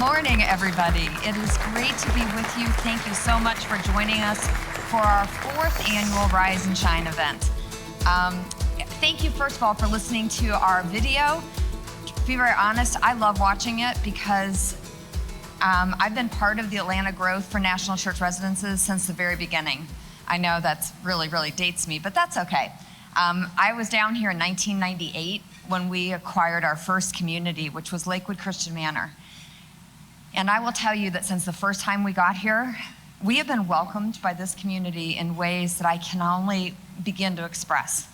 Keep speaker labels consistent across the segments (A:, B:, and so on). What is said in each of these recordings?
A: morning, everybody. It is great to be with you. Thank you so much for joining us for our 4th annual Rise and Shine event. Thank you, first of all, for listening to our video. To be very honest, I love watching it because I've been part of the Atlanta growth for National Church Residences since the very beginning. I know that's really dates me, but that's okay. I was down here in 1998 when we acquired our first community, which was Lakewood Christian Manor. And I will tell you that since the first time we got here, we have been welcomed by this community in ways that I can only begin to express.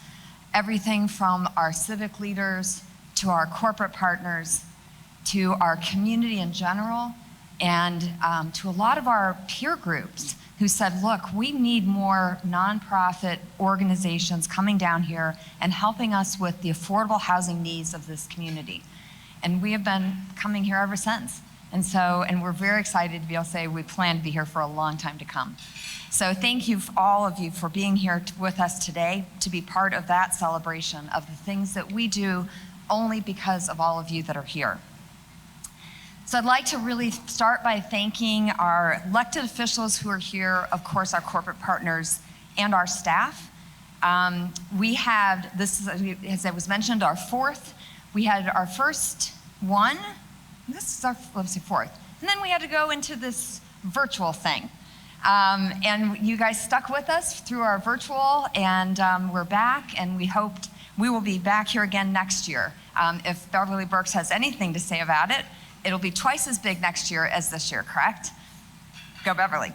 A: Everything from our civic leaders to our corporate partners to our community in general and to a lot of our peer groups who said, look, we need more nonprofit organizations coming down here and helping us with the affordable housing needs of this community. And we have been coming here ever since. And we're very excited to be able to say we plan to be here for a long time to come. So thank you, all of you, for being here with us today to be part of that celebration of the things that we do only because of all of you that are here. So I'd like to really start by thanking our elected officials who are here, of course, our corporate partners, and our staff. We had, this is, as it was mentioned, our 4th. We had our first one. This is our, let's see, 4th. And then we had to go into this virtual thing. And you guys stuck with us through our virtual, and we're back, and we hoped we will be back here again next year. If Beverly Burks has anything to say about it, it'll be twice as big next year as this year, correct? Go Beverly.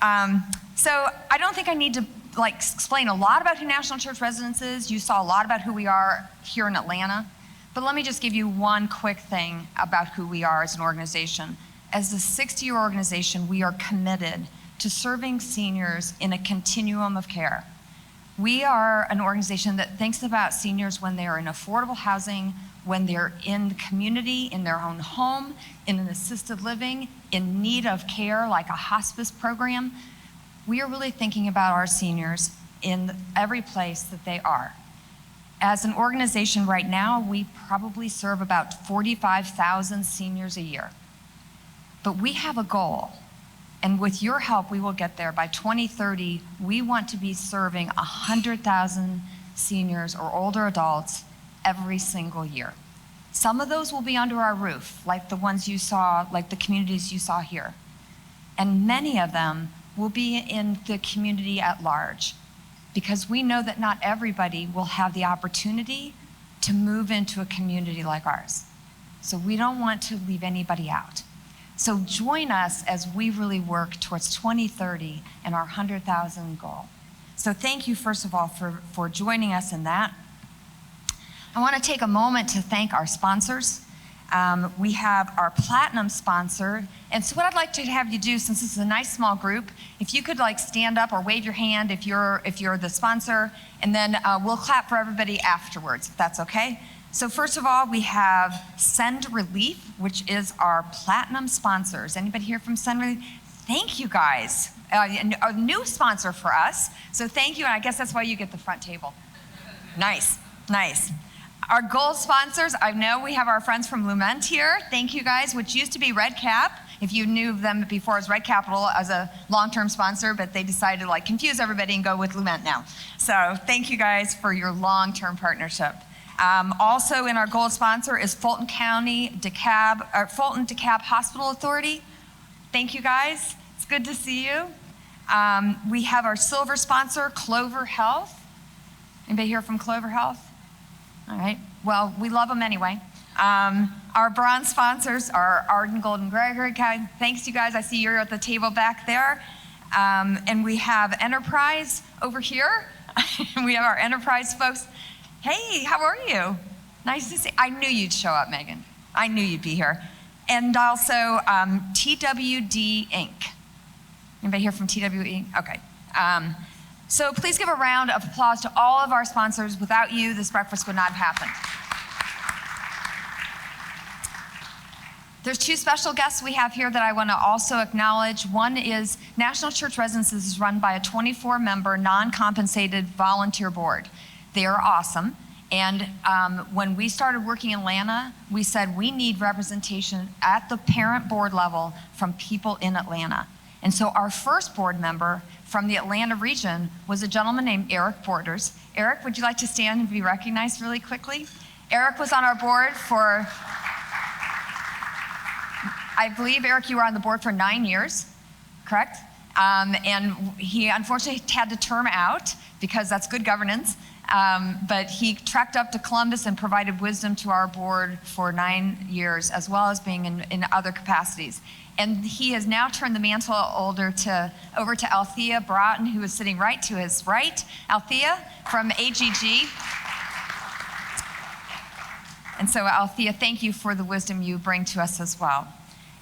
A: So I don't think I need to explain a lot about who National Church Residence is. You saw a lot about who we are here in Atlanta. But let me just give you one quick thing about who we are as an organization. As a 60-year organization, we are committed to serving seniors in a continuum of care. We are an organization that thinks about seniors when they are in affordable housing, when they're in the community, in their own home, in an assisted living, in need of care like a hospice program. We are really thinking about our seniors in every place that they are. As an organization right now, we probably serve about 45,000 seniors a year. But we have a goal, and with your help, we will get there. By 2030, we want to be serving 100,000 seniors or older adults every single year. Some of those will be under our roof, like the ones you saw, like the communities you saw here. And many of them will be in the community at large, because we know that not everybody will have the opportunity to move into a community like ours. So we don't want to leave anybody out. So join us as we really work towards 2030 and our 100,000 goal. So thank you, first of all, for joining us in that. I want to take a moment to thank our sponsors. We have our platinum sponsor. And so what I'd like to have you do, since this is a nice small group, if you could stand up or wave your hand if you're the sponsor, and then we'll clap for everybody afterwards, if that's okay. So first of all, we have Send Relief, which is our platinum sponsors. Anybody here from Send Relief? Thank you guys. A new sponsor for us. So thank you, and I guess that's why you get the front table. Nice. Our gold sponsors, I know we have our friends from Lument here. Thank you guys, which used to be Red Cap. If you knew them before as Red Capital as a long-term sponsor, but they decided to confuse everybody and go with Lument now. So thank you guys for your long-term partnership. Also in our gold sponsor is Fulton DeKalb Hospital Authority. Thank you guys, it's good to see you. We have our silver sponsor, Clover Health. Anybody here from Clover Health? All right, well, we love them anyway. Our bronze sponsors are Arden Golden Gregory. Thanks, you guys. I see you're at the table back there. And we have Enterprise over here. We have our Enterprise folks. Hey, how are you? Nice to see. I knew you'd show up, Megan. I knew you'd be here. And also TWD Inc. Anybody here from TWD? Okay. So please give a round of applause to all of our sponsors. Without you, this breakfast would not have happened. There's 2 special guests we have here that I want to also acknowledge. One is National Church Residences is run by a 24-member, non-compensated volunteer board. They are awesome. And when we started working in Atlanta, we said we need representation at the parent board level from people in Atlanta. And so our first board member from the Atlanta region was a gentleman named Eric Borders. Eric, would you like to stand and be recognized really quickly? Eric was on our board for, I believe, Eric, you were on the board for 9 years, correct? And he unfortunately had to term out because that's good governance. But he trekked up to Columbus and provided wisdom to our board for 9 years, as well as being in other capacities. And he has now turned the mantle over to Althea Broughton, who is sitting right to his right. Althea from AGG. And so Althea, thank you for the wisdom you bring to us as well.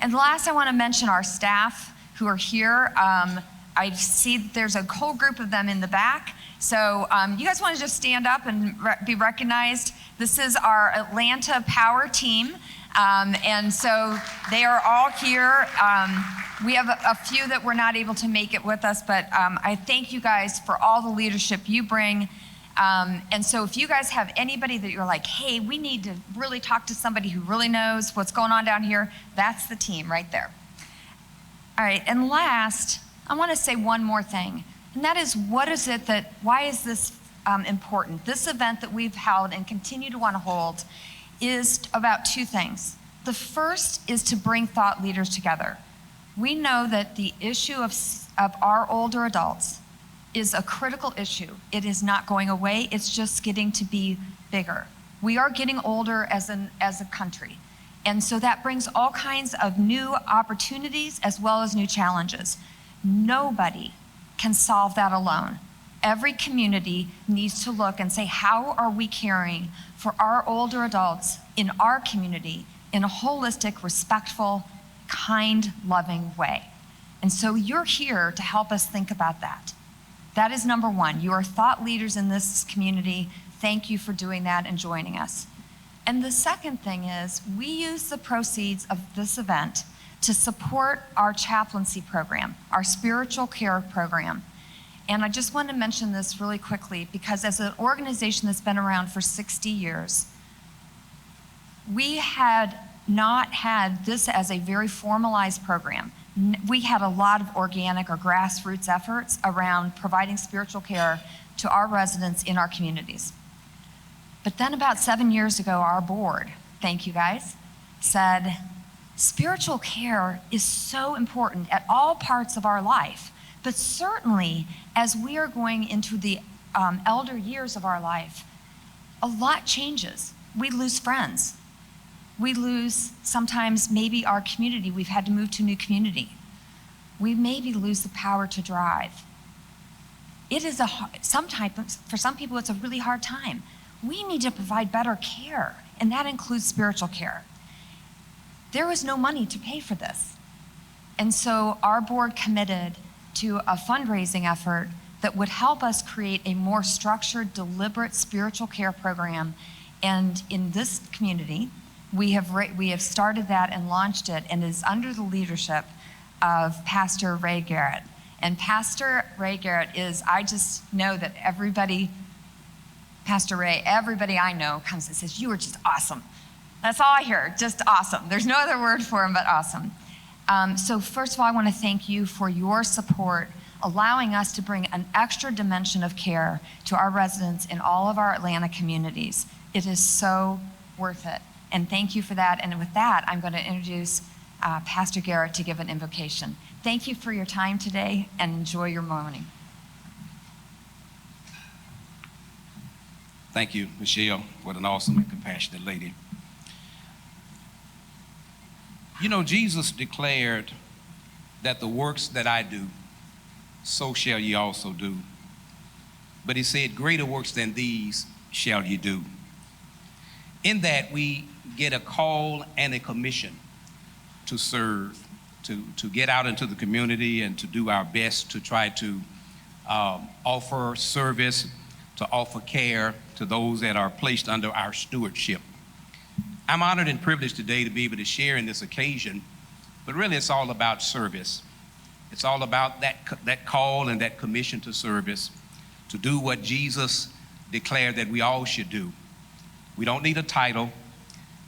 A: And last, I want to mention our staff who are here. I see there's a whole group of them in the back. So you guys want to just stand up and be recognized? This is our Atlanta Power team. And so they are all here. We have a few that were not able to make it with us, but I thank you guys for all the leadership you bring. And so if you guys have anybody that you're like, hey, we need to really talk to somebody who really knows what's going on down here, that's the team right there. All right, and last, I want to say one more thing, and that is, why is this important? This event that we've held and continue to want to hold is about two things. The first is to bring thought leaders together. We know that the issue of our older adults is a critical issue. It is not going away, it's just getting to be bigger. We are getting older as a country. And so that brings all kinds of new opportunities as well as new challenges. Nobody can solve that alone. Every community needs to look and say, how are we caring for our older adults in our community in a holistic, respectful, kind, loving way? And so you're here to help us think about that. That is number one. You are thought leaders in this community. Thank you for doing that and joining us. And the second thing is, we use the proceeds of this event to support our chaplaincy program, our spiritual care program. And I just want to mention this really quickly because as an organization that's been around for 60 years, we had not had this as a very formalized program. We had a lot of organic or grassroots efforts around providing spiritual care to our residents in our communities. But then about 7 years ago, our board, thank you guys, said, spiritual care is so important at all parts of our life, but certainly as we are going into the elder years of our life, a lot changes. We lose friends. We lose sometimes maybe our community. We've had to move to a new community. We maybe lose the power to drive. It is for some people, it's a really hard time. We need to provide better care, and that includes spiritual care. There was no money to pay for this. And so our board committed to a fundraising effort that would help us create a more structured, deliberate spiritual care program. And in this community, we have started that and launched it, and it is under the leadership of Pastor Ray Garrett. And Pastor Ray Garrett I just know that Pastor Ray, everybody I know comes and says, you are just awesome. That's all I hear, just awesome. There's no other word for him but awesome. So first of all, I want to thank you for your support, allowing us to bring an extra dimension of care to our residents in all of our Atlanta communities. It is so worth it. And thank you for that. And with that, I'm going to introduce Pastor Garrett to give an invocation. Thank you for your time today, and enjoy your morning.
B: Thank you, Michelle. What an awesome and compassionate lady. You know, Jesus declared that the works that I do, so shall ye also do. But he said, greater works than these shall ye do. In that, we get a call and a commission to serve, to get out into the community and to do our best to try to offer service, to offer care to those that are placed under our stewardship. I'm honored and privileged today to be able to share in this occasion, but really it's all about service. It's all about that call and that commission to service, to do what Jesus declared that we all should do, We don't need a title.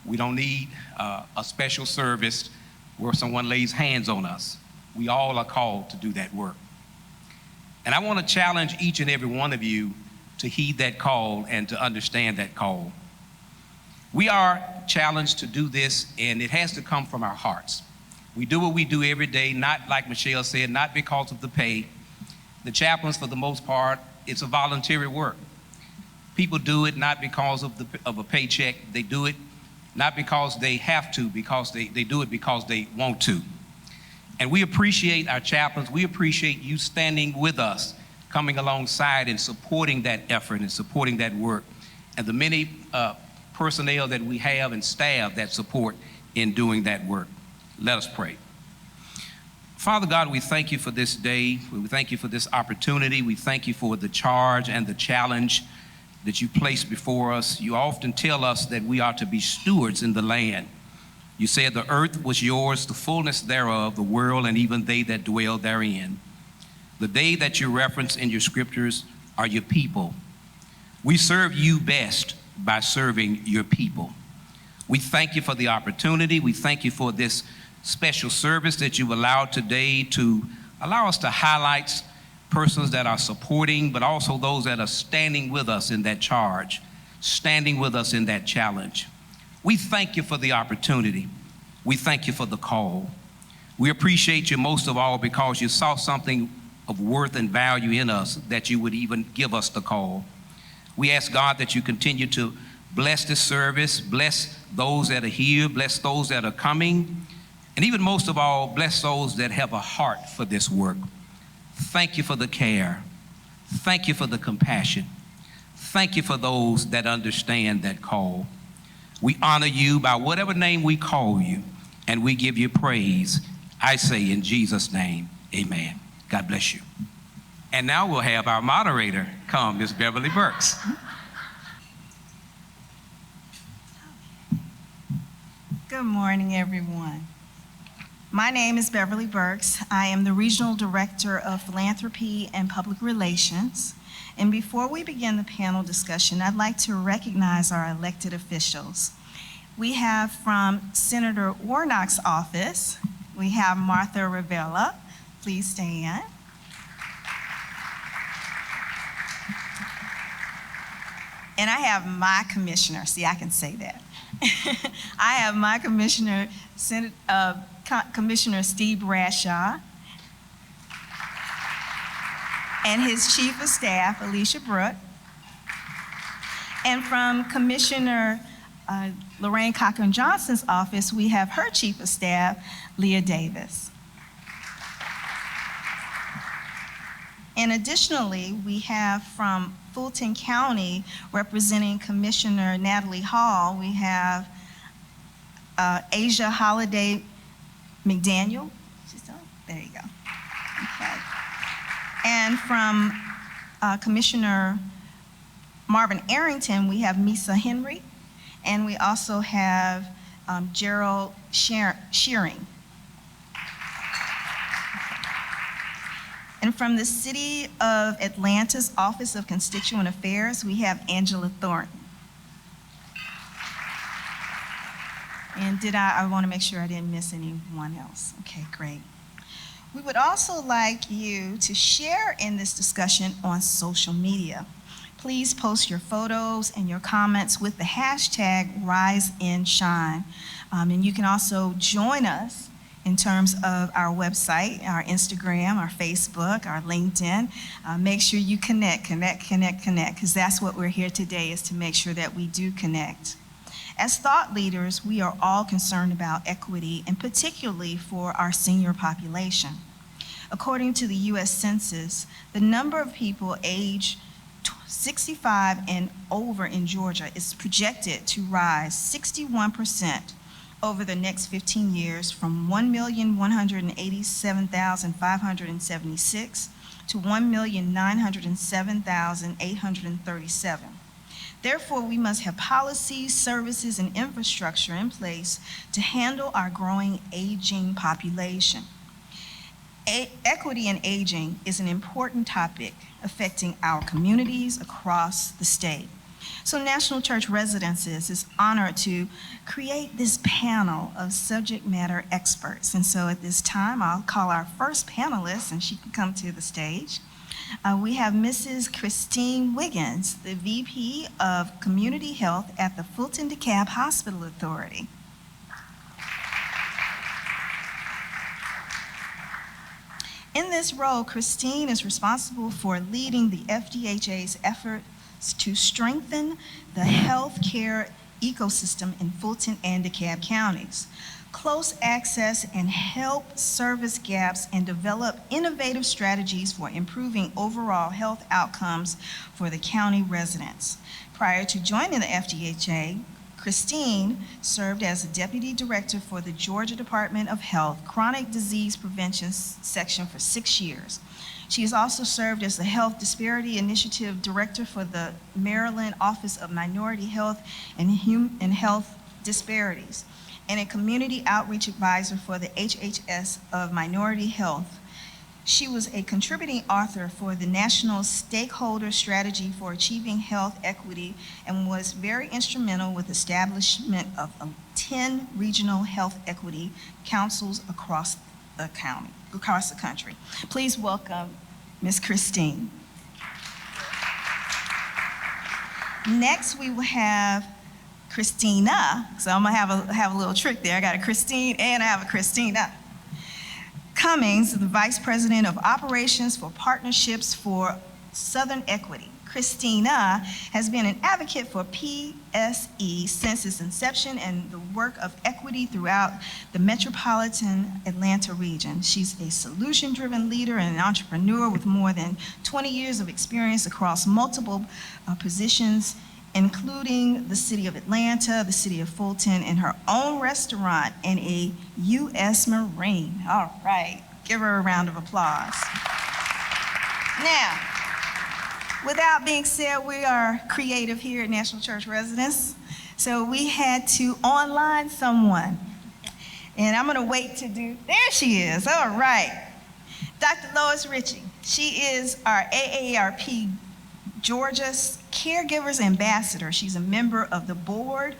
B: We don't need a special service where someone lays hands on us. We all are called to do that work. And I want to challenge each and every one of you to heed that call and to understand that call. We are challenged to do this, and it has to come from our hearts. We do what we do every day, not like Michelle said, not because of the pay. The chaplains, for the most part, it's a voluntary work. People do it not because of a paycheck. They do it not because they have to, because they do it because they want to. And we appreciate our chaplains. We appreciate you standing with us, coming alongside and supporting that effort and supporting that work, and the many personnel that we have and staff that support in doing that work. Let us pray. Father God, we thank you for this day. We thank you for this opportunity. We thank you for the charge and the challenge that you place before us. You often tell us that we are to be stewards in the land. You said the earth was yours, the fullness thereof, the world, and even they that dwell therein. The they that you reference in your scriptures are your people. We serve you best by serving your people. We thank you for the opportunity. We thank you for this special service that you've allowed today to allow us to highlight persons that are supporting, but also those that are standing with us in that charge, standing with us in that challenge. We thank you for the opportunity. We thank you for the call. We appreciate you most of all because you saw something of worth and value in us that you would even give us the call. We ask God that you continue to bless this service, bless those that are here, bless those that are coming, and even most of all, bless those that have a heart for this work. Thank you for the care. Thank you for the compassion. Thank you for those that understand that call. We honor you by whatever name we call you, and we give you praise. I say in Jesus' name, amen. God bless you. And now we'll have our moderator come, Ms. Beverly Burks.
C: Good morning, everyone. My name is Beverly Burks. I am the Regional Director of Philanthropy and Public Relations. And before we begin the panel discussion, I'd like to recognize our elected officials. We have from Senator Warnock's office, we have Martha Ravella. Please stand. And I have my commissioner. See, I can say that. I have my commissioner, Commissioner Steve Bradshaw, and his Chief of Staff, Alicia Brooke. And from Commissioner Lorraine Cochran-Johnson's office, we have her Chief of Staff, Leah Davis. And additionally, we have from Fulton County, representing Commissioner Natalie Hall, we have Asia Holiday McDaniel. She's done? There you go. Okay. And from Commissioner Marvin Arrington, we have Misa Henry, and we also have Gerald Shearing. And from the City of Atlanta's Office of Constituent Affairs, we have Angela Thornton. And I want to make sure I didn't miss anyone else. Okay, great. We would also like you to share in this discussion on social media. Please post your photos and your comments with the hashtag RiseAndShine. And you can also join us in terms of our website, our Instagram, our Facebook, our LinkedIn. Make sure you connect, because that's what we're here today, is to make sure that we do connect. As thought leaders, we are all concerned about equity, and particularly for our senior population. According to the U.S. Census, the number of people aged 65 and over in Georgia is projected to rise 61% over the next 15 years, from 1,187,576 to 1,907,837. Therefore, we must have policies, services, and infrastructure in place to handle our growing aging population. Equity in aging is an important topic affecting our communities across the state. So National Church Residences is honored to create this panel of subject matter experts. And so at this time, I'll call our first panelist, and she can come to the stage. We have Mrs. Christine Wiggins, the VP of Community Health at the Fulton DeKalb Hospital Authority. In this role, Christine is responsible for leading the FDHA's efforts to strengthen the healthcare ecosystem in Fulton and DeKalb counties, close access and help service gaps, and develop innovative strategies for improving overall health outcomes for the county residents. Prior to joining the FDHA, Christine served as a deputy director for the Georgia Department of Health Chronic Disease Prevention Section for 6 years. She has also served as the Health Disparity Initiative Director for the Maryland Office of Minority Health and Health Disparities, and a Community Outreach Advisor for the HHS of Minority Health. She was a contributing author for the National Stakeholder Strategy for Achieving Health Equity and was very instrumental with establishment of 10 regional health equity councils across the country. Please welcome Ms. Christine. Next, we will have Christina. So I'm gonna have a little trick there. I got a Christine and I have a Christina. Cummings, the Vice President of Operations for Partnerships for Southern Equity. Christina has been an advocate for PSE since its inception and the work of equity throughout the metropolitan Atlanta region. She's a solution-driven leader and an entrepreneur with more than 20 years of experience across multiple positions, including the city of Atlanta, the city of Fulton, and her own restaurant, and a U.S. Marine. All right, give her a round of applause. Now, without being said, we are creative here at National Church Residence, so we had to online someone. And I'm gonna wait to do, there she is, all right. Dr. Lois Ritchie, she is our AARP Georgia's Caregivers Ambassador. She's a member of the board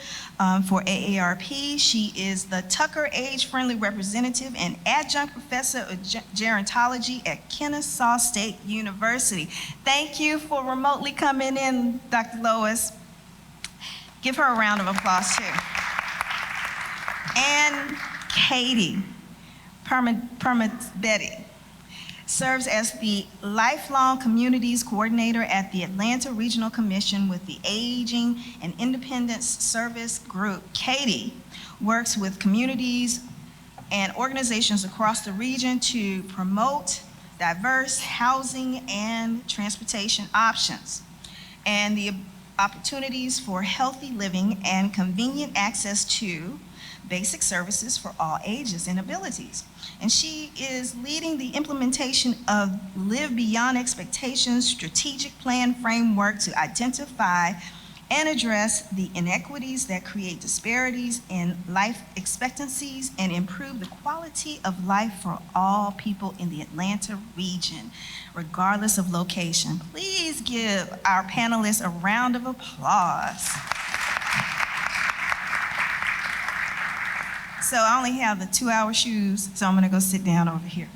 C: for AARP. She is the Tucker Age-Friendly Representative and Adjunct Professor of Gerontology at Kennesaw State University. Thank you for remotely coming in, Dr. Lois. Give her a round of applause, too. And Katie Betty serves as the Lifelong Communities Coordinator at the Atlanta Regional Commission with the Aging and Independence Service Group. Katie works with communities and organizations across the region to promote diverse housing and transportation options and the opportunities for healthy living and convenient access to basic services for all ages and abilities. And she is leading the implementation of Live Beyond Expectations strategic plan framework to identify and address the inequities that create disparities in life expectancies and improve the quality of life for all people in the Atlanta region, regardless of location. Please give our panelists a round of applause. So I only have the 2-hour shoes, so I'm gonna go sit down over here.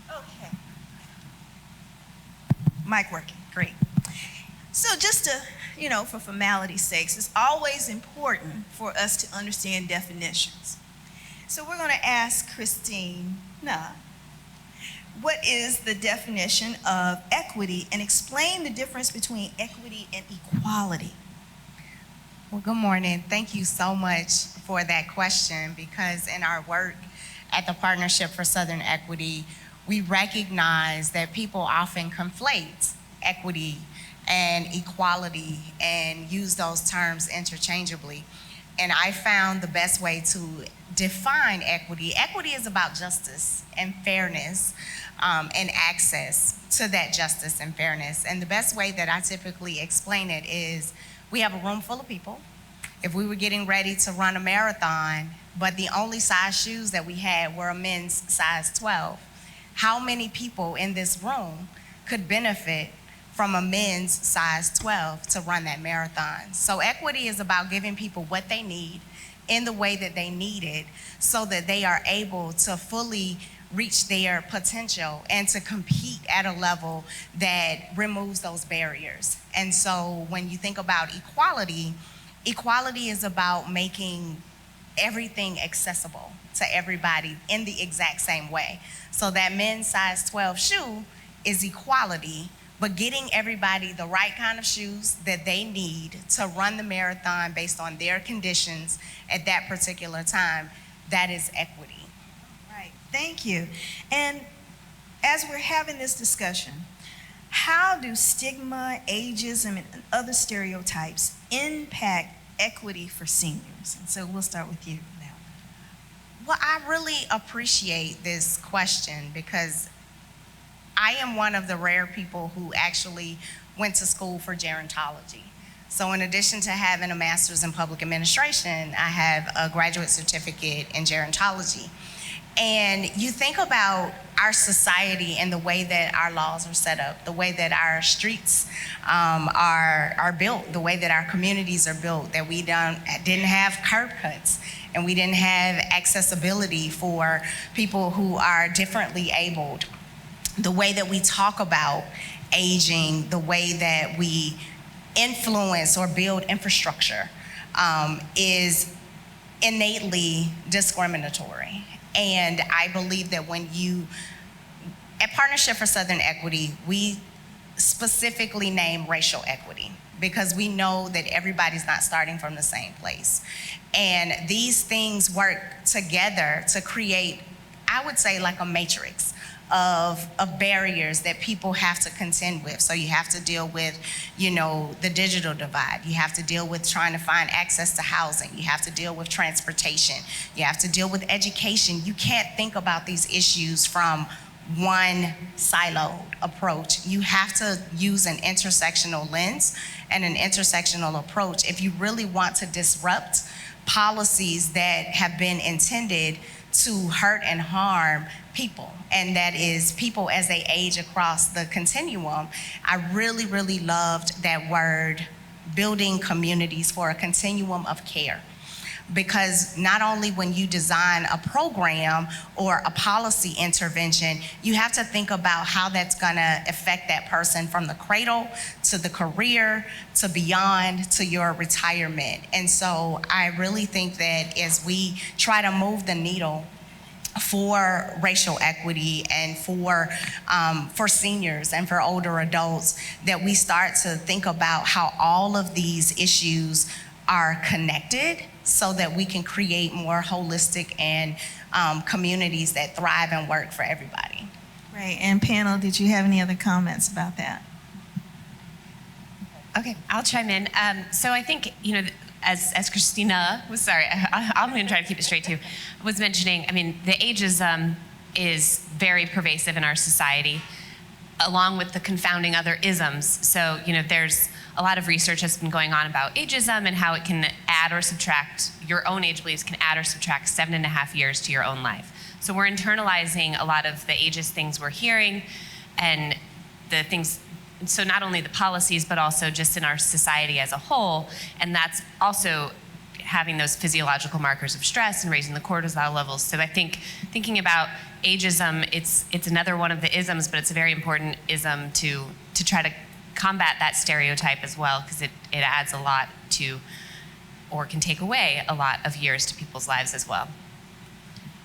C: Okay. Mic working, great. So just to, for formality's sakes, it's always important for us to understand definitions. So we're gonna ask Christina, what is the definition of equity, and explain the difference between equity and equality?
D: Well, good morning. Thank you so much for that question, because in our work at the Partnership for Southern Equity, we recognize that people often conflate equity and equality and use those terms interchangeably. And I found the best way to define equity. Equity is about justice and fairness and access to that justice and fairness. And the best way that I typically explain it is, we have a room full of people. If we were getting ready to run a marathon, but the only size shoes that we had were a men's size 12, how many people in this room could benefit from a men's size 12 to run that marathon? So equity is about giving people what they need in the way that they need it so that they are able to fully reach their potential and to compete at a level that removes those barriers. And so when you think about equality, equality is about making everything accessible to everybody in the exact same way. So that men's size 12 shoe is equality, but getting everybody the right kind of shoes that they need to run the marathon based on their conditions at that particular time, that is equity.
C: Right, thank you. And as we're having this discussion, how do stigma, ageism, and other stereotypes impact equity for seniors? And so we'll start with you now.
D: Well, I really appreciate this question because I am one of the rare people who actually went to school for gerontology. So in addition to having a master's in public administration, I have a graduate certificate in gerontology. And you think about our society and the way that our laws are set up, the way that our streets are built, the way that our communities are built, that we didn't have curb cuts and we didn't have accessibility for people who are differently abled. The way that we talk about aging, the way that we influence or build infrastructure is innately discriminatory. And I believe that at Partnership for Southern Equity, we specifically name racial equity because we know that everybody's not starting from the same place. And these things work together to create, I would say, like a matrix of barriers that people have to contend with. So you have to deal with, the digital divide. You have to deal with trying to find access to housing. You have to deal with transportation. You have to deal with education. You can't think about these issues from one siloed approach. You have to use an intersectional lens and an intersectional approach if you really want to disrupt policies that have been intended to hurt and harm people, and that is people as they age across the continuum. I really, really loved that word, building communities for a continuum of care. Because not only when you design a program or a policy intervention, you have to think about how that's gonna affect that person from the cradle to the career to beyond to your retirement. And so I really think that as we try to move the needle for racial equity and for seniors and for older adults, that we start to think about how all of these issues are connected so that we can create more holistic and communities that thrive and work for everybody.
C: Right, and panel, did you have any other comments about that?
E: Okay, I'll chime in. So I think, as Christina was, I'm going to try to keep it straight too, was mentioning, the ageism is very pervasive in our society, along with the confounding other isms. So, there's a lot of research that's been going on about ageism and how it can add or subtract, your own age beliefs can add or subtract 7.5 years to your own life. So we're internalizing a lot of the ageist things we're hearing and the things, so not only the policies, but also just in our society as a whole. And that's also having those physiological markers of stress and raising the cortisol levels. So I think thinking about ageism, it's another one of the isms, but it's a very important ism to try to combat that stereotype as well, because it adds a lot to, or can take away a lot of years to people's lives as well.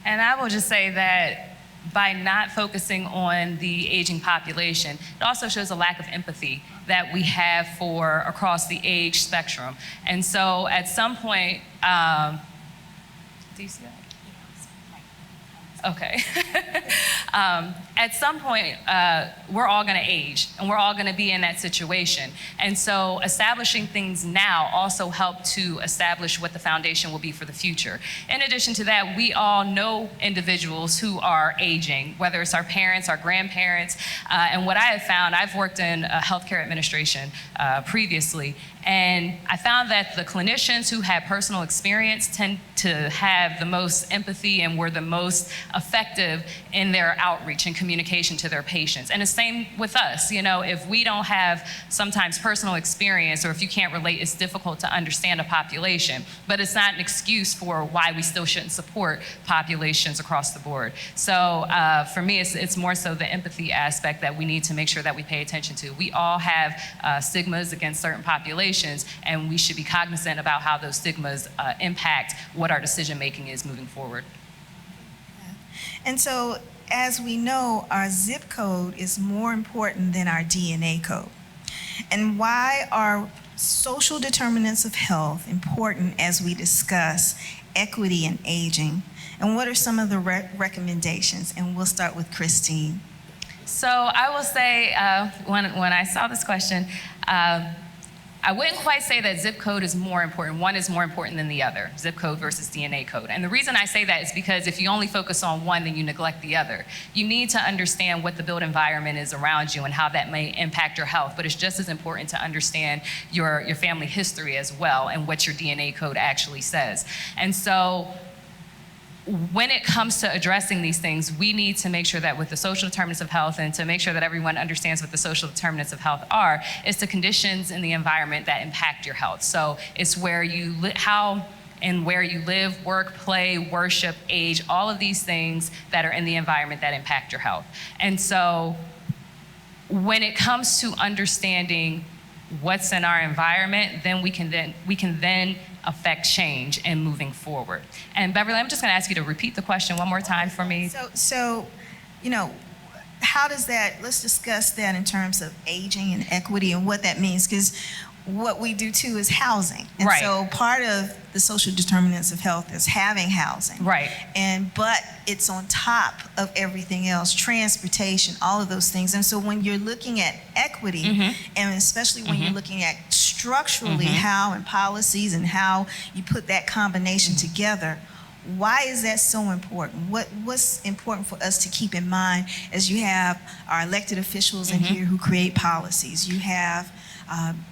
F: And I will just say that by not focusing on the aging population, it also shows a lack of empathy that we have for across the age spectrum. And so at some point, do you see that? Okay. At some point, we're all going to age, and we're all going to be in that situation. And so establishing things now also help to establish what the foundation will be for the future. In addition to that, we all know individuals who are aging, whether it's our parents, our grandparents. And what I have found, I've worked in healthcare administration previously, and I found that the clinicians who had personal experience tend to have the most empathy and were the most effective in their outreach and communication to their patients. And the same with us. You know, if we don't have sometimes personal experience, or if you can't relate, it's difficult to understand a population. But it's not an excuse for why we still shouldn't support populations across the board. So for me, it's more so the empathy aspect that we need to make sure that we pay attention to. We all have stigmas against certain populations, and we should be cognizant about how those stigmas impact what our decision making is moving forward.
C: And so, as we know, our zip code is more important than our DNA code. And why are social determinants of health important as we discuss equity in aging? And what are some of the recommendations? And we'll start with Christine.
F: So I will say, when I saw this question, I wouldn't quite say that zip code is more important. One is more important than the other, zip code versus DNA code. And the reason I say that is because if you only focus on one, then you neglect the other. You need to understand what the built environment is around you and how that may impact your health. But it's just as important to understand your family history as well and what your DNA code actually says. And so when it comes to addressing these things, we need to make sure that with the social determinants of health, and to make sure that everyone understands what the social determinants of health are, is the conditions in the environment that impact your health. So it's where you how and where you live, work, play, worship, age, all of these things that are in the environment that impact your health. And so when it comes to understanding what's in our environment, then we can then affect change and moving forward. And Beverly, I'm just going to ask you to repeat the question one more time for me.
C: So, you know, how does that, let's discuss that in terms of aging and equity and what that means, because what we do too is housing. And
F: right.
C: So part of the social determinants of health is having housing.
F: Right.
C: But it's on top of everything else, transportation, all of those things. And so when you're looking at equity, and especially when you're looking at structurally how and policies and how you put that combination together, why is that so important? What's important for us to keep in mind as you have our elected officials in here who create policies, you have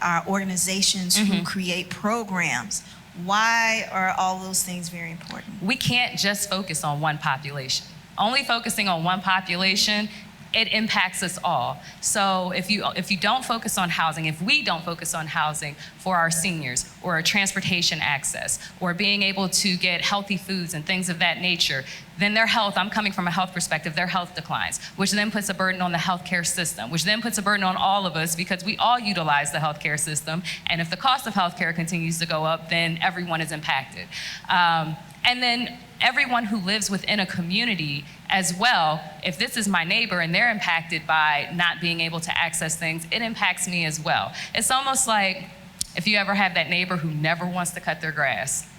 C: our organizations who create programs? Why are all those things very important?
F: We can't just focus on one population. Only focusing on one population, it impacts us all. So if you don't focus on housing, if we don't focus on housing for our seniors, or transportation access, or being able to get healthy foods and things of that nature, then their health, I'm coming from a health perspective, their health declines, which then puts a burden on the healthcare system, which then puts a burden on all of us because we all utilize the healthcare system. And if the cost of healthcare continues to go up, then everyone is impacted. And then everyone who lives within a community as well, if this is my neighbor and they're impacted by not being able to access things, it impacts me as well. It's almost like if you ever have that neighbor who never wants to cut their grass.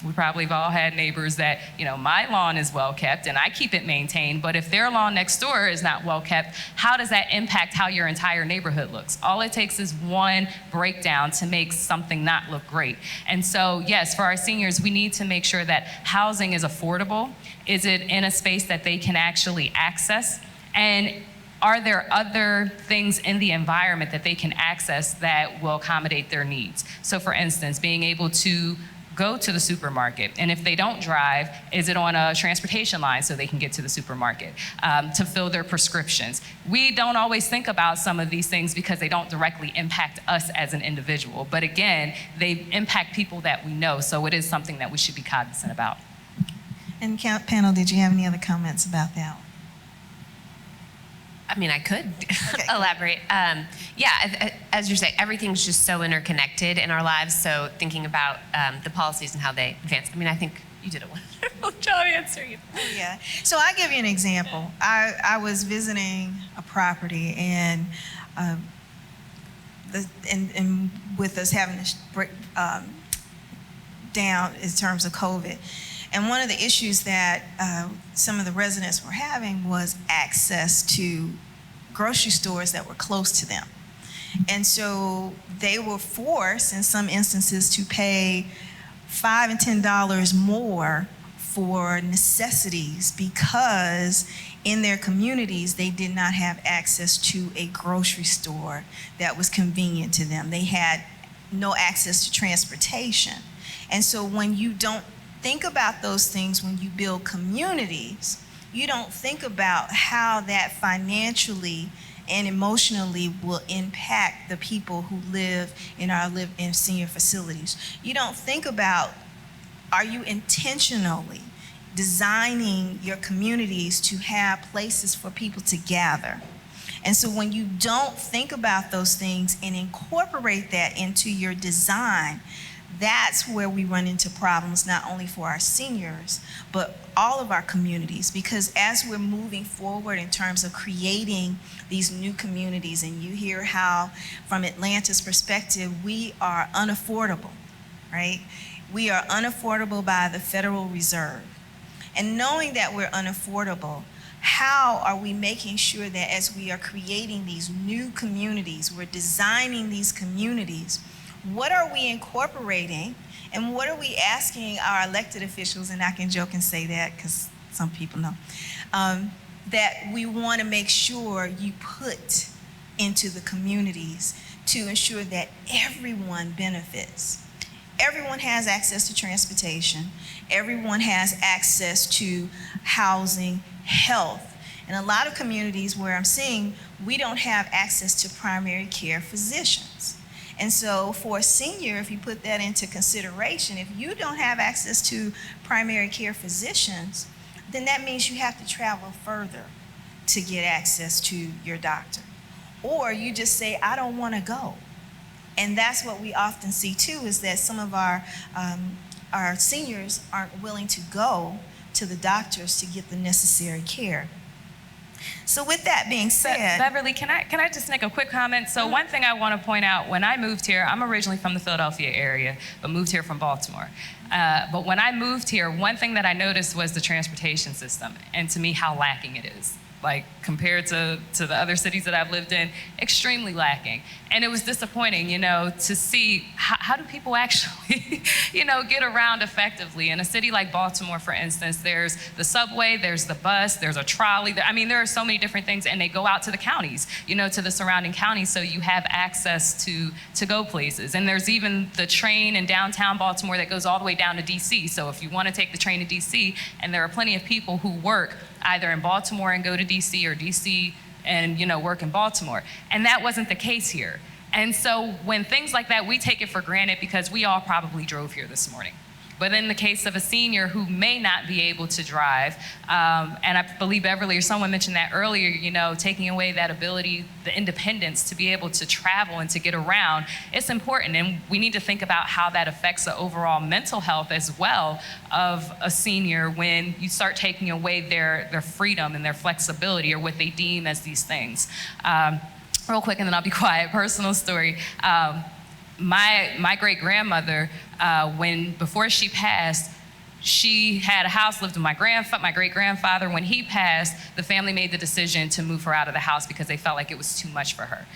F: We probably have all had neighbors that, you know, my lawn is well kept and I keep it maintained, but if their lawn next door is not well kept, how does that impact how your entire neighborhood looks? All it takes is one breakdown to make something not look great. And so, yes, for our seniors, we need to make sure that housing is affordable. Is it in a space that they can actually access? And are there other things in the environment that they can access that will accommodate their needs? So for instance, being able to go to the supermarket, and if they don't drive, is it on a transportation line so they can get to the supermarket to fill their prescriptions? We don't always think about some of these things because they don't directly impact us as an individual, but again, they impact people that we know, so it is something that we should be cognizant about.
C: And panel, did you have any other comments about that?
E: I mean, I could elaborate. Yeah, as you're saying, everything's just so interconnected in our lives. So thinking about the policies and how they advance. I mean, I think you did a wonderful job answering it.
C: Yeah. So I'll give you an example. I was visiting a property, and with us having to break down in terms of COVID. And one of the issues that some of the residents were having was access to grocery stores that were close to them. And so they were forced, in some instances, to pay $5 and $10 more for necessities because in their communities, they did not have access to a grocery store that was convenient to them. They had no access to transportation. And so when you don't think about those things, when you build communities, you don't think about how that financially and emotionally will impact the people who live in senior facilities. You don't think about, are you intentionally designing your communities to have places for people to gather? And so when you don't think about those things and incorporate that into your design, that's where we run into problems, not only for our seniors, but all of our communities. Because as we're moving forward in terms of creating these new communities, and you hear how, from Atlanta's perspective, we are unaffordable, right? We are unaffordable by the Federal Reserve. And knowing that we're unaffordable, how are we making sure that as we are creating these new communities, we're designing these communities, what are we incorporating and what are we asking our elected officials, and I can joke and say that because some people know, that we want to make sure you put into the communities to ensure that everyone benefits. Everyone has access to transportation. Everyone has access to housing, health. In a lot of communities where I'm seeing, we don't have access to primary care physicians. And so for a senior, if you put that into consideration, if you don't have access to primary care physicians, then that means you have to travel further to get access to your doctor. Or you just say, I don't want to go. And that's what we often see too, is that some of our seniors aren't willing to go to the doctors to get the necessary care. So with that being said,
F: Beverly, can I just make a quick comment? So one thing I want to point out, when I moved here, I'm originally from the Philadelphia area, but moved here from Baltimore. But when I moved here, one thing that I noticed was the transportation system, and to me, how lacking it is. Like, compared to the other cities that I've lived in, extremely lacking. And it was disappointing, to see how do people actually, get around effectively. In a city like Baltimore, for instance, there's the subway, there's the bus, there's a trolley. There are so many different things, and they go out to the counties, to the surrounding counties, so you have access to go places. And there's even the train in downtown Baltimore that goes all the way down to DC. So if you want to take the train to DC, and there are plenty of people who work either in Baltimore and go to DC, or DC and work in Baltimore. And that wasn't the case here. And so when things like that, we take it for granted because we all probably drove here this morning. But in the case of a senior who may not be able to drive, and I believe Beverly or someone mentioned that earlier, taking away that ability, the independence to be able to travel and to get around, it's important. And we need to think about how that affects the overall mental health as well of a senior when you start taking away their freedom and their flexibility, or what they deem as these things. Real quick, and then I'll be quiet. Personal story. My great-grandmother, before she passed, she had a house, lived with my great-grandfather. When he passed, the family made the decision to move her out of the house because they felt like it was too much for her.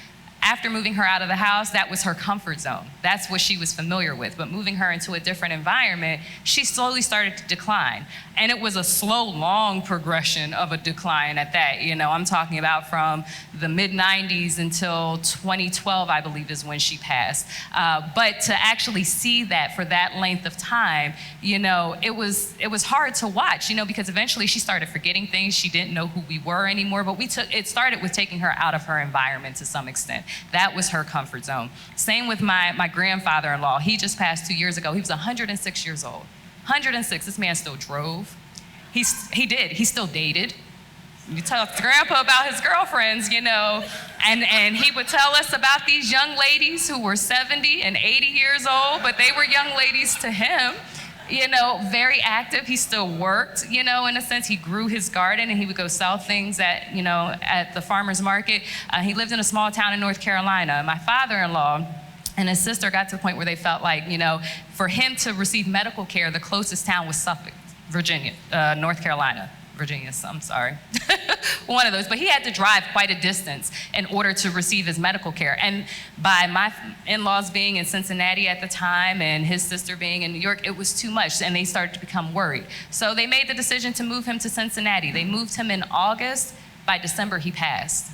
F: After moving her out of the house, that was her comfort zone. That's what she was familiar with. But moving her into a different environment, she slowly started to decline. And it was a slow, long progression of a decline at that. I'm talking about from the mid-90s until 2012, I believe, is when she passed. But to actually see that for that length of time, it was hard to watch, because eventually she started forgetting things. She didn't know who we were anymore. But it started with taking her out of her environment to some extent. That was her comfort zone. Same with my grandfather-in-law. He just passed 2 years ago. He was 106 years old. 106. This man still drove. He did. He still dated. You talk to Grandpa about his girlfriends, and he would tell us about these young ladies who were 70 and 80 years old, but they were young ladies to him. Very active. He still worked, in a sense. He grew his garden, and he would go sell things at the farmer's market. He lived in a small town in North Carolina. My father-in-law and his sister got to the point where they felt like, for him to receive medical care, the closest town was Suffolk, North Carolina. Virginia, I'm sorry. One of those. But he had to drive quite a distance in order to receive his medical care. And by my in-laws being in Cincinnati at the time and his sister being in New York, it was too much, and they started to become worried. So they made the decision to move him to Cincinnati. They moved him in August. By December, he passed.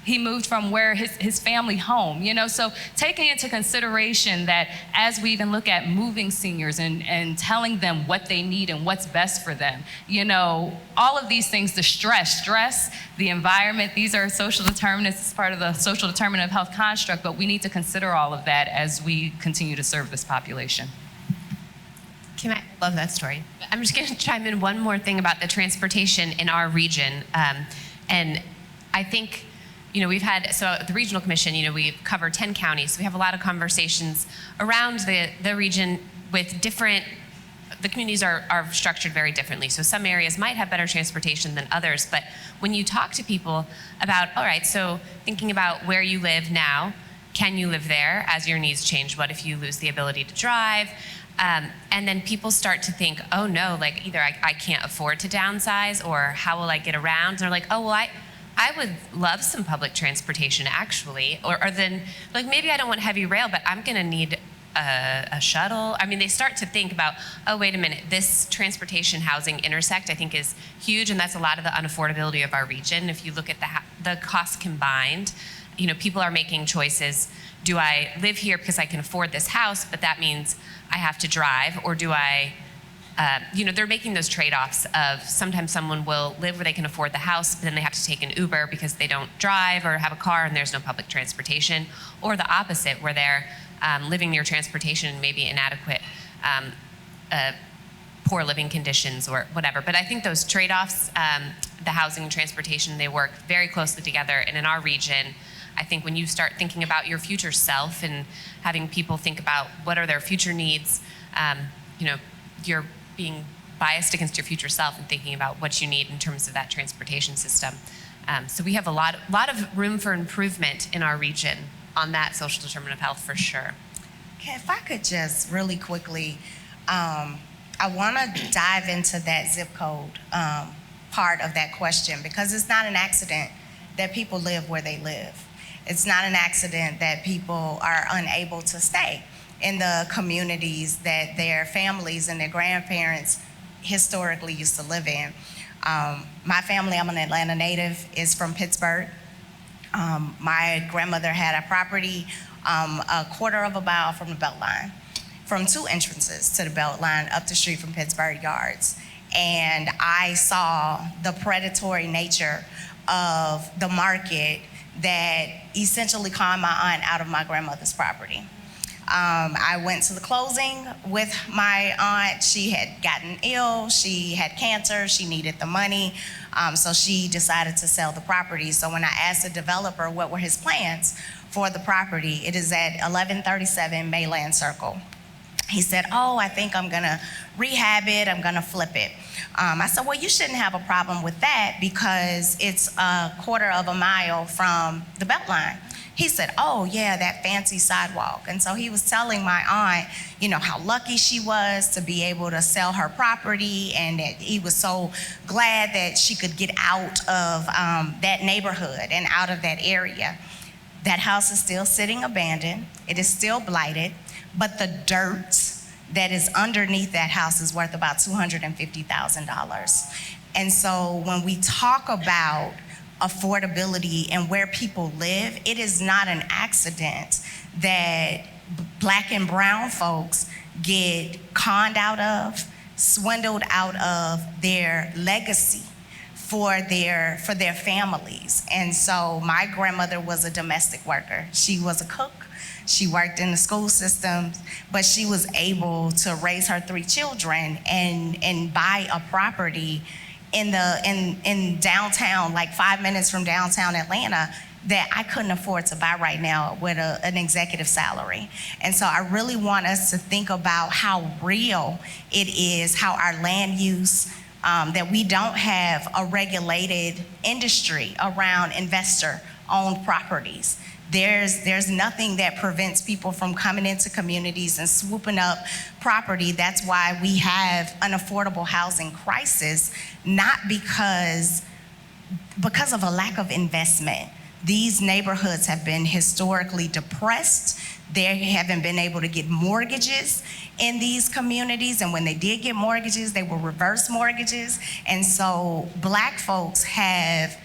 F: He moved from where his family home, So taking into consideration that as we even look at moving seniors and telling them what they need and what's best for them, all of these things, the stress, the environment, these are social determinants. It's part of the social determinant of health construct, but we need to consider all of that as we continue to serve this population.
E: I love that story. I'm just going to chime in one more thing about the transportation in our region. And I think, we've had, so the Regional Commission, we've covered 10 counties. So we have a lot of conversations around the region with different, the communities are structured very differently. So some areas might have better transportation than others. But when you talk to people about, all right, so thinking about where you live now, can you live there as your needs change? What if you lose the ability to drive? And then people start to think, oh no, like either I can't afford to downsize, or how will I get around? And they're like, oh, well, I would love some public transportation actually. Or then, like, maybe I don't want heavy rail, but I'm gonna need a shuttle. I mean, they start to think about, oh, wait a minute, this transportation housing intersect I think is huge, and that's a lot of the unaffordability of our region. If you look at the costs combined, people are making choices. Do I live here because I can afford this house, but that means I have to drive, or do I, they're making those trade-offs of sometimes someone will live where they can afford the house, but then they have to take an Uber because they don't drive or have a car and there's no public transportation, or the opposite, where they're living near transportation and maybe inadequate, poor living conditions or whatever. But I think those trade-offs, the housing and transportation, they work very closely together. And in our region, I think when you start thinking about your future self and having people think about what are their future needs, you're being biased against your future self and thinking about what you need in terms of that transportation system. So we have a lot of room for improvement in our region on that social determinant of health for sure.
D: Okay, if I could just really quickly, I want to dive into that zip code part of that question, because it's not an accident that people live where they live. It's not an accident that people are unable to stay in the communities that their families and their grandparents historically used to live in. My family, I'm an Atlanta native, is from Pittsburgh. My grandmother had a property a quarter of a mile from the Beltline, from two entrances to the Beltline up the street from Pittsburgh Yards. And I saw the predatory nature of the market that essentially conned my aunt out of my grandmother's property. I went to the closing with my aunt. She had gotten ill, she had cancer, she needed the money, so she decided to sell the property. So when I asked the developer what were his plans for the property, it is at 1137 Mayland Circle. He said, oh, I think I'm gonna rehab it, I'm gonna flip it. I said, well, you shouldn't have a problem with that because it's a quarter of a mile from the Beltline. He said, oh yeah, that fancy sidewalk. And so he was telling my aunt, how lucky she was to be able to sell her property, and that he was so glad that she could get out of that neighborhood and out of that area. That house is still sitting abandoned. It is still blighted, but the dirt that is underneath that house is worth about $250,000. And so when we talk about affordability and where people live, it is not an accident that Black and brown folks get conned out of, swindled out of their legacy for their families. And so my grandmother was a domestic worker. She was a cook. She worked in the school systems, but she was able to raise her 3 children and buy a property in downtown, like 5 minutes from downtown Atlanta, that I couldn't afford to buy right now with an executive salary. And so I really want us to think about how real it is, how our land use, that we don't have a regulated industry around investor-owned properties. There's nothing that prevents people from coming into communities and swooping up property. That's why we have an affordable housing crisis, not because of a lack of investment. These neighborhoods have been historically depressed. They haven't been able to get mortgages in these communities, and when they did get mortgages, they were reverse mortgages. And so Black folks have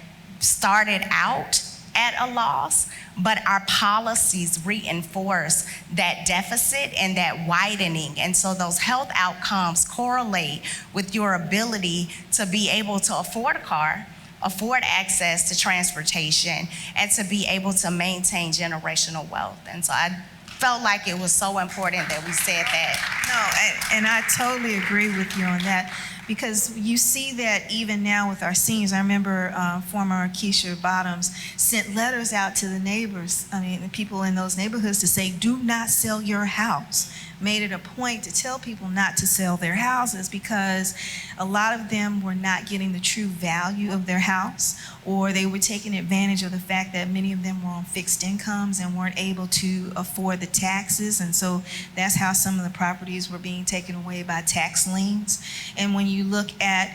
D: started out at a loss, but our policies reinforce that deficit and that widening. And so those health outcomes correlate with your ability to be able to afford a car, afford access to transportation, and to be able to maintain generational wealth. And so I felt like it was so important that we said that.
C: No, and I totally agree with you on that, because you see that even now with our seniors. I remember former Keisha Bottoms sent letters out to the neighbors, the people in those neighborhoods, to say, do not sell your house. Made it a point to tell people not to sell their houses, because a lot of them were not getting the true value of their house, or they were taking advantage of the fact that many of them were on fixed incomes and weren't able to afford the taxes. And so that's how some of the properties were being taken away by tax liens. And when you look at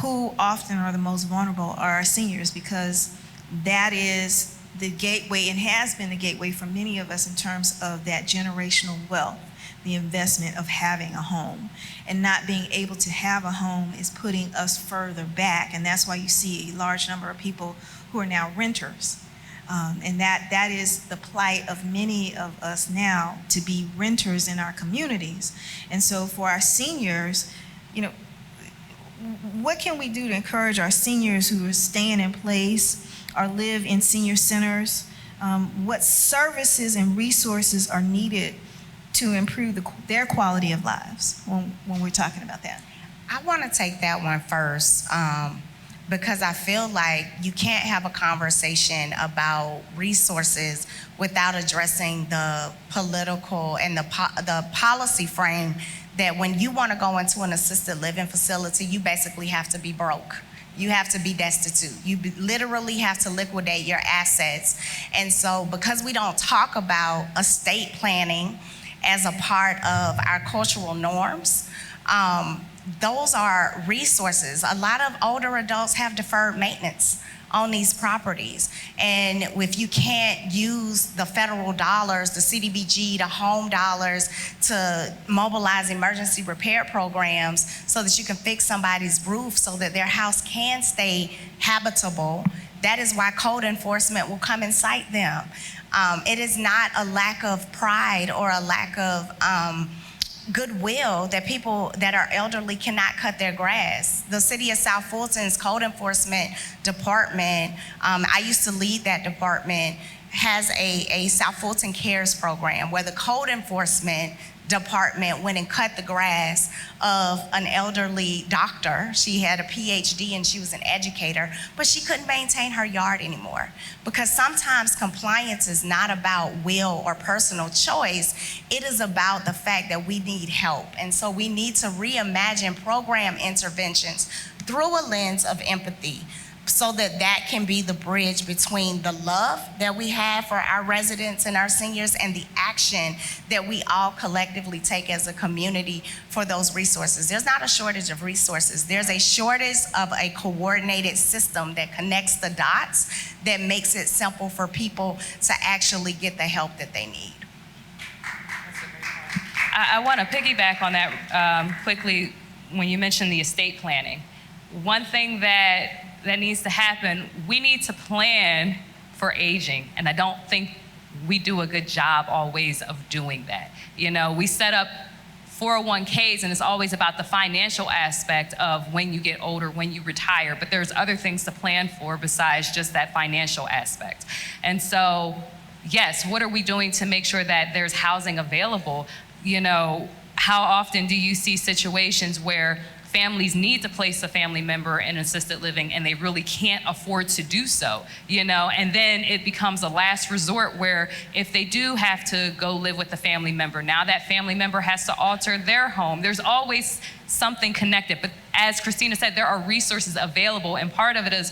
C: who often are the most vulnerable are our seniors, because that is the gateway and has been the gateway for many of us in terms of that generational wealth. The investment of having a home, and not being able to have a home is putting us further back. And that's why you see a large number of people who are now renters. And that is the plight of many of us now, to be renters in our communities. And so for our seniors, what can we do to encourage our seniors who are staying in place or live in senior centers? What services and resources are needed to improve their quality of lives when we're talking about that?
D: I want to take that one first, because I feel like you can't have a conversation about resources without addressing the political and the policy frame that when you want to go into an assisted living facility, you basically have to be broke. You have to be destitute. You literally have to liquidate your assets. And so because we don't talk about estate planning as a part of our cultural norms, those are resources. A lot of older adults have deferred maintenance on these properties. And if you can't use the federal dollars, the CDBG, the home dollars to mobilize emergency repair programs so that you can fix somebody's roof so that their house can stay habitable, that is why code enforcement will come and cite them. It is not a lack of pride or a lack of goodwill that people that are elderly cannot cut their grass. The city of South Fulton's code enforcement department, I used to lead that department, has a South Fulton Cares program where the code enforcement department went and cut the grass of an elderly doctor. She had a PhD and she was an educator, but she couldn't maintain her yard anymore. Because sometimes compliance is not about will or personal choice, it is about the fact that we need help. And so we need to reimagine program interventions through a lens of empathy, so that can be the bridge between the love that we have for our residents and our seniors and the action that we all collectively take as a community for those resources. There's not a shortage of resources. There's a shortage of a coordinated system that connects the dots, that makes it simple for people to actually get the help that they need.
F: I want to piggyback on that quickly when you mentioned the estate planning. One thing that needs to happen, we need to plan for aging, and I don't think we do a good job always of doing that. We set up 401ks, and it's always about the financial aspect of when you get older, when you retire, but there's other things to plan for besides just that financial aspect. And so, yes, what are we doing to make sure that there's housing available? How often do you see situations where families need to place a family member in assisted living and they really can't afford to do so, and then it becomes a last resort where if they do have to go live with a family member, now that family member has to alter their home. There's always something connected, but as Christina said, there are resources available, and part of it is,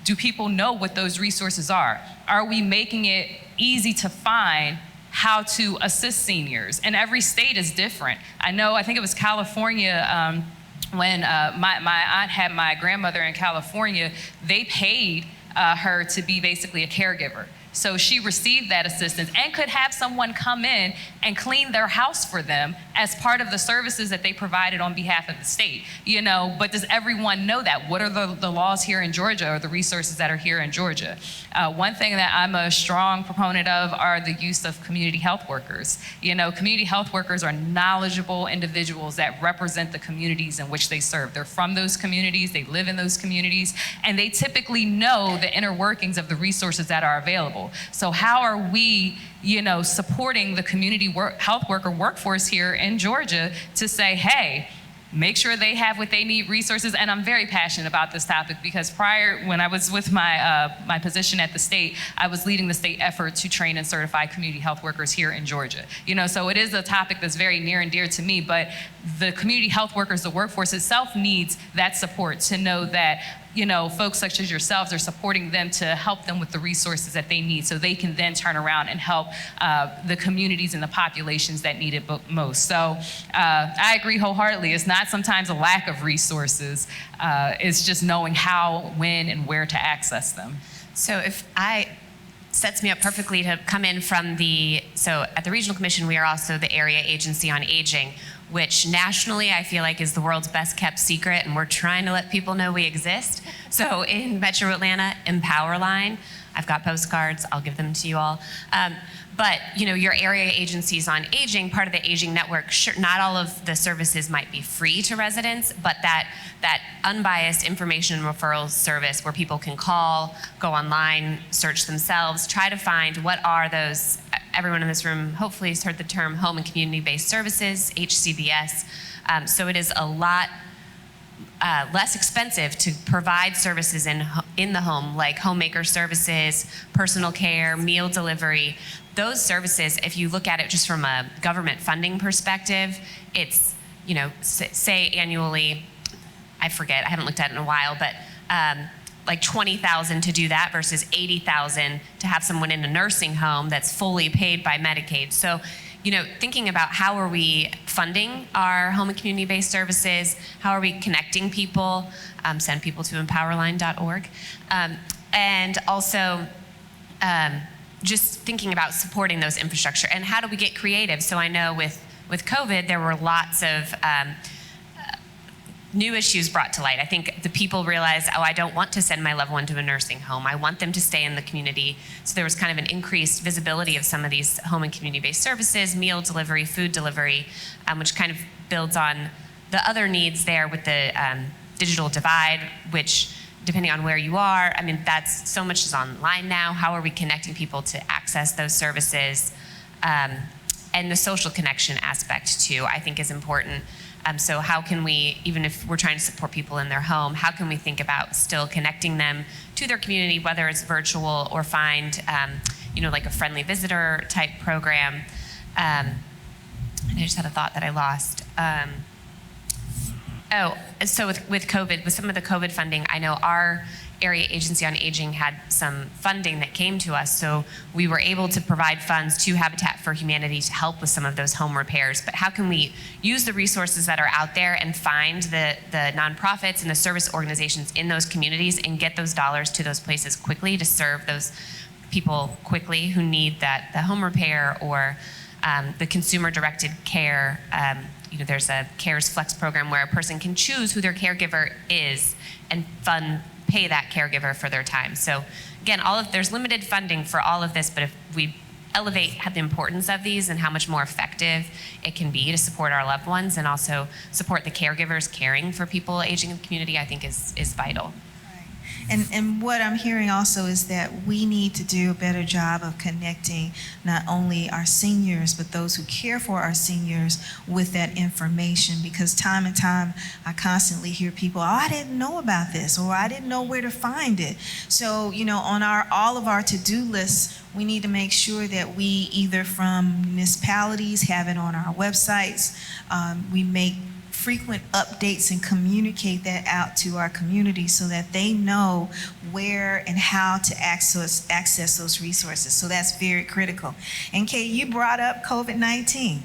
F: do people know what those resources are? Are we making it easy to find how to assist seniors? And every state is different. I think it was California, when my aunt had my grandmother in California, they paid her to be basically a caregiver. So she received that assistance and could have someone come in and clean their house for them as part of the services that they provided on behalf of the state. But does everyone know that? What are the laws here in Georgia, or the resources that are here in Georgia? One thing that I'm a strong proponent of are the use of community health workers. Community health workers are knowledgeable individuals that represent the communities in which they serve. They're from those communities, they live in those communities, and they typically know the inner workings of the resources that are available. So how are we, supporting the community health worker workforce here in Georgia to say, hey, make sure they have what they need, resources? And I'm very passionate about this topic because prior, when I was with my position at the state, I was leading the state effort to train and certify community health workers here in Georgia. So it is a topic that's very near and dear to me, but the community health workers, the workforce itself needs that support to know that folks such as yourselves are supporting them to help them with the resources that they need so they can then turn around and help the communities and the populations that need it most. So I agree wholeheartedly. It's not sometimes a lack of resources. It's just knowing how, when, and where to access them.
E: So sets me up perfectly to come in from so at the Regional Commission, we are also the Area Agency on Aging, which nationally I feel like is the world's best kept secret, and we're trying to let people know we exist. So in Metro Atlanta, Empower Line, I've got postcards, I'll give them to you all. But your area agencies on aging, part of the aging network, sure, not all of the services might be free to residents, but that unbiased information and referral service where people can call, go online, search themselves, try to find what are those, everyone in this room hopefully has heard the term home and community-based services, HCBS. So it is a lot less expensive to provide services in the home, like homemaker services, personal care, meal delivery. Those services, if you look at it just from a government funding perspective, it's, say annually, I forget, I haven't looked at it in a while, but like $20,000 to do that versus $80,000 to have someone in a nursing home that's fully paid by Medicaid. So, thinking about how are we funding our home and community-based services, how are we connecting people, send people to empowerline.org, and also just thinking about supporting those infrastructure and how do we get creative. So I know with COVID, there were lots of new issues brought to light. I think the people realized, I don't want to send my loved one to a nursing home. I want them to stay in the community. So there was kind of an increased visibility of some of these home and community-based services, meal delivery, food delivery, which kind of builds on the other needs there with the digital divide, which depending on where you are, that's so much is online now. How are we connecting people to access those services? And the social connection aspect too, I think is important. So how can we, even if we're trying to support people in their home, how can we think about still connecting them to their community, whether it's virtual or find, like a friendly visitor type program. And I just had a thought that I lost. So with COVID, with some of the COVID funding, I know our Area Agency on Aging had some funding that came to us, so we were able to provide funds to Habitat for Humanity to help with some of those home repairs. But how can we use the resources that are out there and find the nonprofits and the service organizations in those communities and get those dollars to those places quickly to serve those people quickly who need the home repair or the consumer-directed care. There's a CARES Flex program where a person can choose who their caregiver is and pay that caregiver for their time. So again, there's limited funding for all of this, but if we elevate the importance of these and how much more effective it can be to support our loved ones and also support the caregivers caring for people aging in the community, I think is vital.
C: And what I'm hearing also is that we need to do a better job of connecting not only our seniors, but those who care for our seniors with that information, because time and time I constantly hear people, I didn't know about this, or I didn't know where to find it. So, on all of our to-do lists, we need to make sure that we either from municipalities have it on our websites, we make frequent updates and communicate that out to our community so that they know where and how to access those resources. So that's very critical. And Kay, you brought up COVID-19.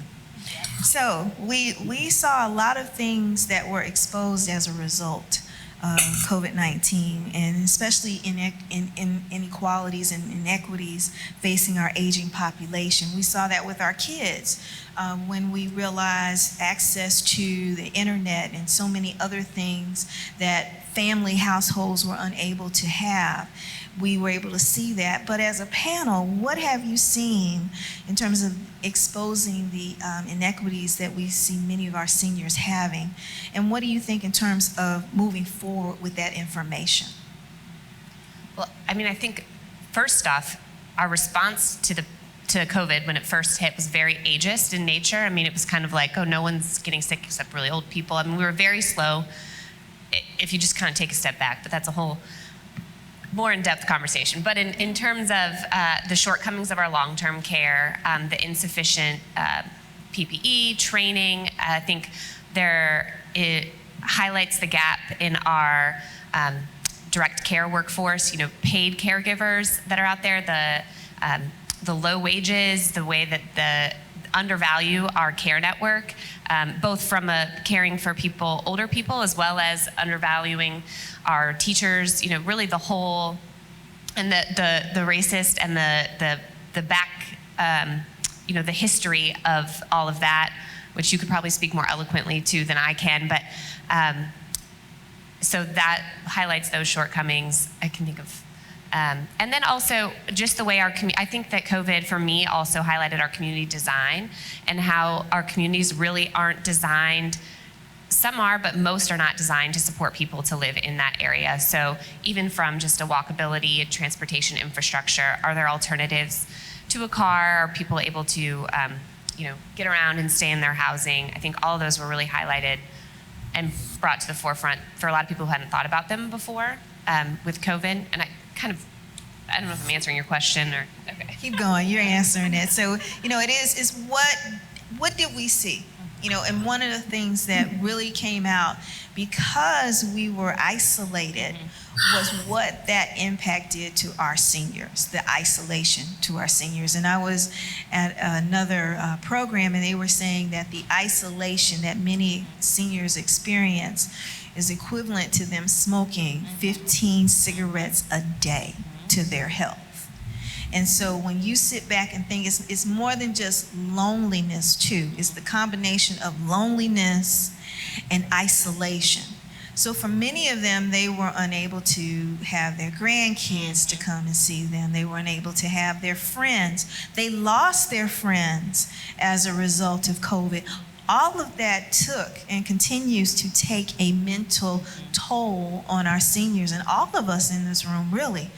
C: So we saw a lot of things that were exposed as a result of COVID-19, and especially in inequality inequalities and inequities facing our aging population. We saw that with our kids when we realized access to the internet and so many other things that family households were unable to have. We were able to see that. But as a panel, what have you seen in terms of exposing the inequities that we see many of our seniors having? And what do you think in terms of moving forward with that information?
E: Well, I mean, I think first off, our response to COVID when it first hit was very ageist in nature. I mean, it was kind of like, oh, no one's getting sick except really old people. I mean, we were very slow if you just kind of take a step back, but that's a whole more in-depth conversation. But in terms of the shortcomings of our long-term care, the insufficient PPE, training, I think it highlights the gap in our direct care workforce, paid caregivers that are out there, the low wages, the way that the undervalue our care network, both from caring for older people, as well as undervaluing our teachers, really the whole, and the racist and the back, the history of all of that, which you could probably speak more eloquently to than I can, but so that highlights those shortcomings I can think of. And then also just the way I think that COVID for me also highlighted our community design and how our communities really aren't designed, some are, but most are not designed to support people to live in that area. So even from just a walkability and transportation infrastructure, are there alternatives to a car? Are people able to get around and stay in their housing? I think all of those were really highlighted and brought to the forefront for a lot of people who hadn't thought about them before with COVID. And I don't know if I'm answering your question or, okay.
C: Keep going, you're answering it. So, it is what did we see? And one of the things that really came out because we were isolated was what that impacted to our seniors, the isolation to our seniors. And I was at another program and they were saying that the isolation that many seniors experience is equivalent to them smoking 15 cigarettes a day to their health. And so when you sit back and think, it's more than just loneliness too. It's the combination of loneliness and isolation. So for many of them, they were unable to have their grandkids to come and see them. They were unable to have their friends. They lost their friends as a result of COVID. All of that took and continues to take a mental toll on our seniors and all of us in this room, really.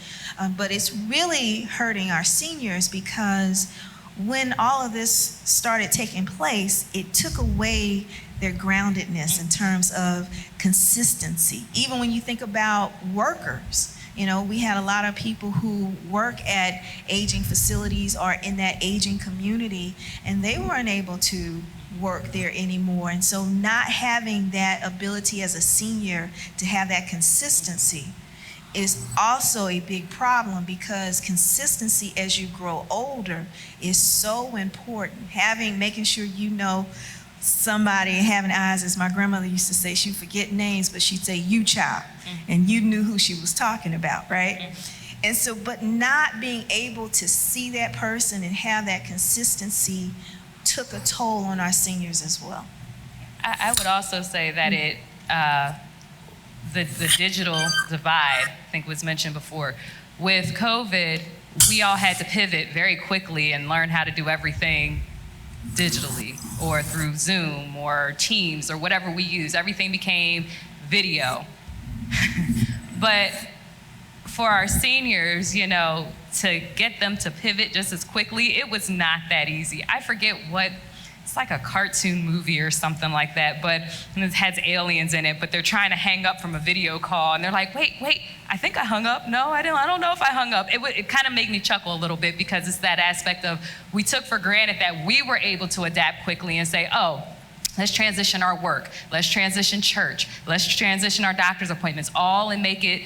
C: But it's really hurting our seniors because when all of this started taking place, it took away their groundedness in terms of consistency. Even when you think about workers, we had a lot of people who work at aging facilities or in that aging community, and they weren't able to work there anymore. And so not having that ability as a senior to have that consistency is also a big problem because consistency as you grow older is so important. Making sure somebody having eyes, as my grandmother used to say, she'd forget names, but she'd say, "You child," and you knew who she was talking about, right? And so, but not being able to see that person and have that consistency took a toll on our seniors as well.
F: I would also say that the digital divide, I think was mentioned before. With COVID, we all had to pivot very quickly and learn how to do everything digitally or through Zoom or Teams or whatever we use. Everything became video. But for our seniors, to get them to pivot just as quickly, it was not that easy. I forget it's like a cartoon movie or something like that, but it has aliens in it, but they're trying to hang up from a video call, and they're like, wait, I think I hung up. No, I didn't. I don't know if I hung up. It kind of made me chuckle a little bit because it's that aspect of we took for granted that we were able to adapt quickly and say, oh, let's transition our work, let's transition church, let's transition our doctor's appointments, all and make it,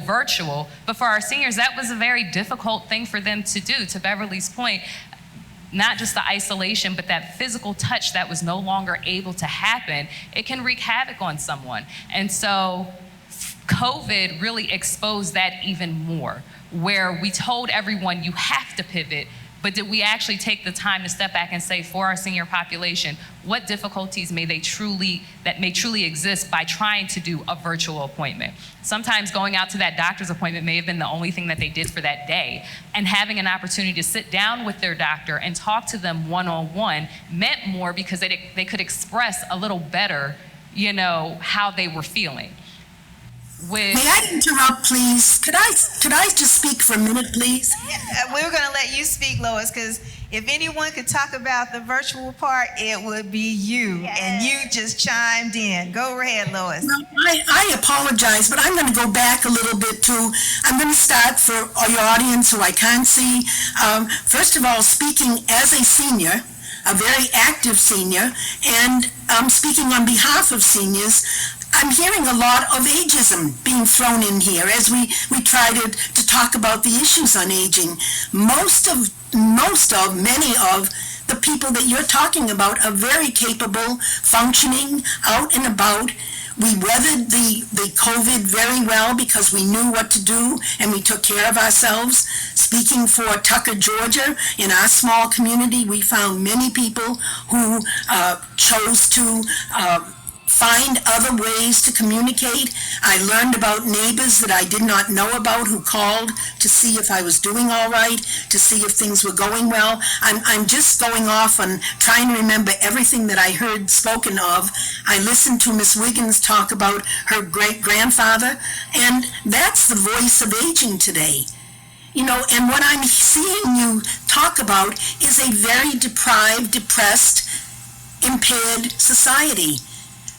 F: virtual. But for our seniors, that was a very difficult thing for them to do. To Beverly's point, not just the isolation, but that physical touch that was no longer able to happen, it can wreak havoc on someone. And so COVID really exposed that even more, where we told everyone you have to pivot, but did we actually take the time to step back and say, for our senior population, what difficulties may truly exist by trying to do a virtual appointment? Sometimes going out to that doctor's appointment may have been the only thing that they did for that day, and having an opportunity to sit down with their doctor and talk to them one-on-one meant more, because they could express a little better, how they were feeling.
G: May I interrupt, please? Could I just speak for a minute, please?
C: We're going to let you speak, Lois, because if anyone could talk about the virtual part, it would be you. Yes. And you just chimed in. Go ahead, Lois.
G: Well, I apologize, but I'm going to go back a little bit too. I'm going to start for your audience who I can't see. First of all, speaking as a senior, a very active senior, and speaking on behalf of seniors, I'm hearing a lot of ageism being thrown in here as we try to talk about the issues on aging. Many of the people that you're talking about are very capable, functioning, out and about. We weathered the COVID very well because we knew what to do and we took care of ourselves. Speaking for Tucker, Georgia, in our small community, we found many people who chose to find other ways to communicate. I learned about neighbors that I did not know about who called to see if I was doing all right, to see if things were going well. I'm just going off and trying to remember everything that I heard spoken of. I listened to Miss Wiggins talk about her great-grandfather, and that's the voice of aging today. And what I'm seeing you talk about is a very deprived, depressed, impaired society.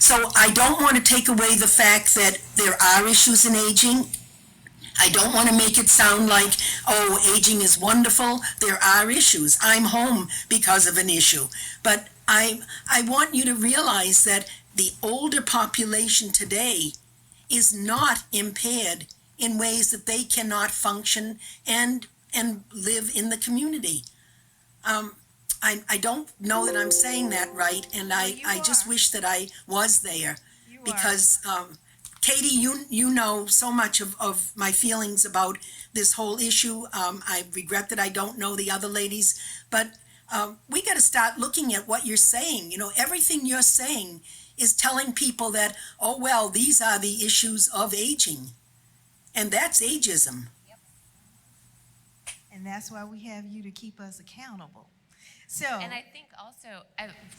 G: So I don't want to take away the fact that there are issues in aging. I don't want to make it sound like, oh, aging is wonderful. There are issues. I'm home because of an issue. But I want you to realize that the older population today is not impaired in ways that they cannot function and live in the community. I don't know that I'm saying that right, and I just wish that I was there. Because, Katie, you know so much of my feelings about this whole issue. I regret that I don't know the other ladies, but we got to start looking at what you're saying. Everything you're saying is telling people that, oh, well, these are the issues of aging, and that's ageism.
C: Yep. And that's why we have you to keep us accountable. So,
E: and I think also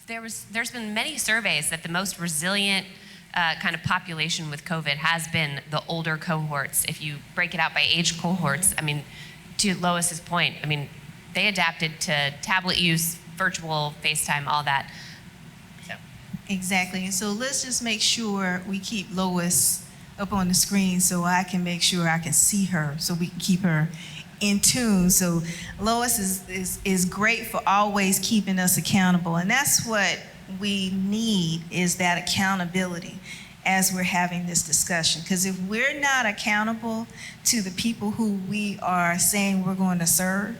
E: there's been many surveys that the most resilient kind of population with COVID has been the older cohorts. If you break it out by age cohorts, I mean, to Lois's point, I mean, they adapted to tablet use, virtual, FaceTime, all that. So.
C: Exactly. And so let's just make sure we keep Lois up on the screen so I can make sure I can see her, so we can keep her in tune. So Lois is great for always keeping us accountable, and that's what we need, is that accountability as we're having this discussion. Because if we're not accountable to the people who we are saying we're going to serve,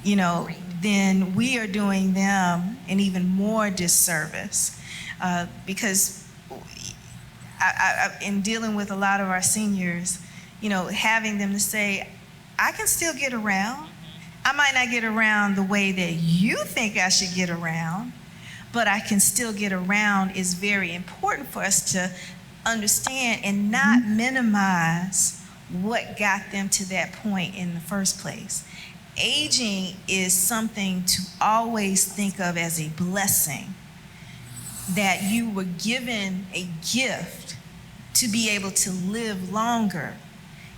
C: then we are doing them an even more disservice. Because in dealing with a lot of our seniors, having them to say, I can still get around. I might not get around the way that you think I should get around, but I can still get around is very important for us to understand and not minimize what got them to that point in the first place. Aging is something to always think of as a blessing, that you were given a gift to be able to live longer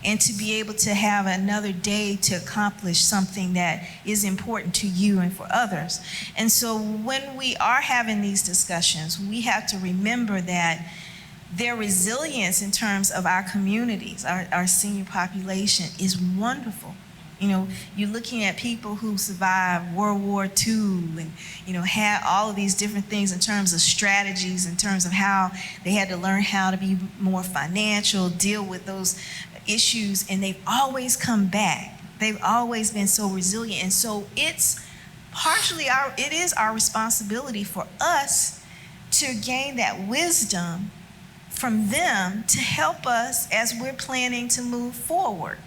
C: and to be able to have another day to accomplish something that is important to you and for others. And so when we are having these discussions, we have to remember that their resilience in terms of our communities, our senior population, is wonderful. You're looking at people who survived World War II and, had all of these different things in terms of strategies, in terms of how they had to learn how to be more financial, deal with those issues, and they've always come back. They've always been so resilient. And so it is our responsibility for us to gain that wisdom from them to help us as we're planning to move forward.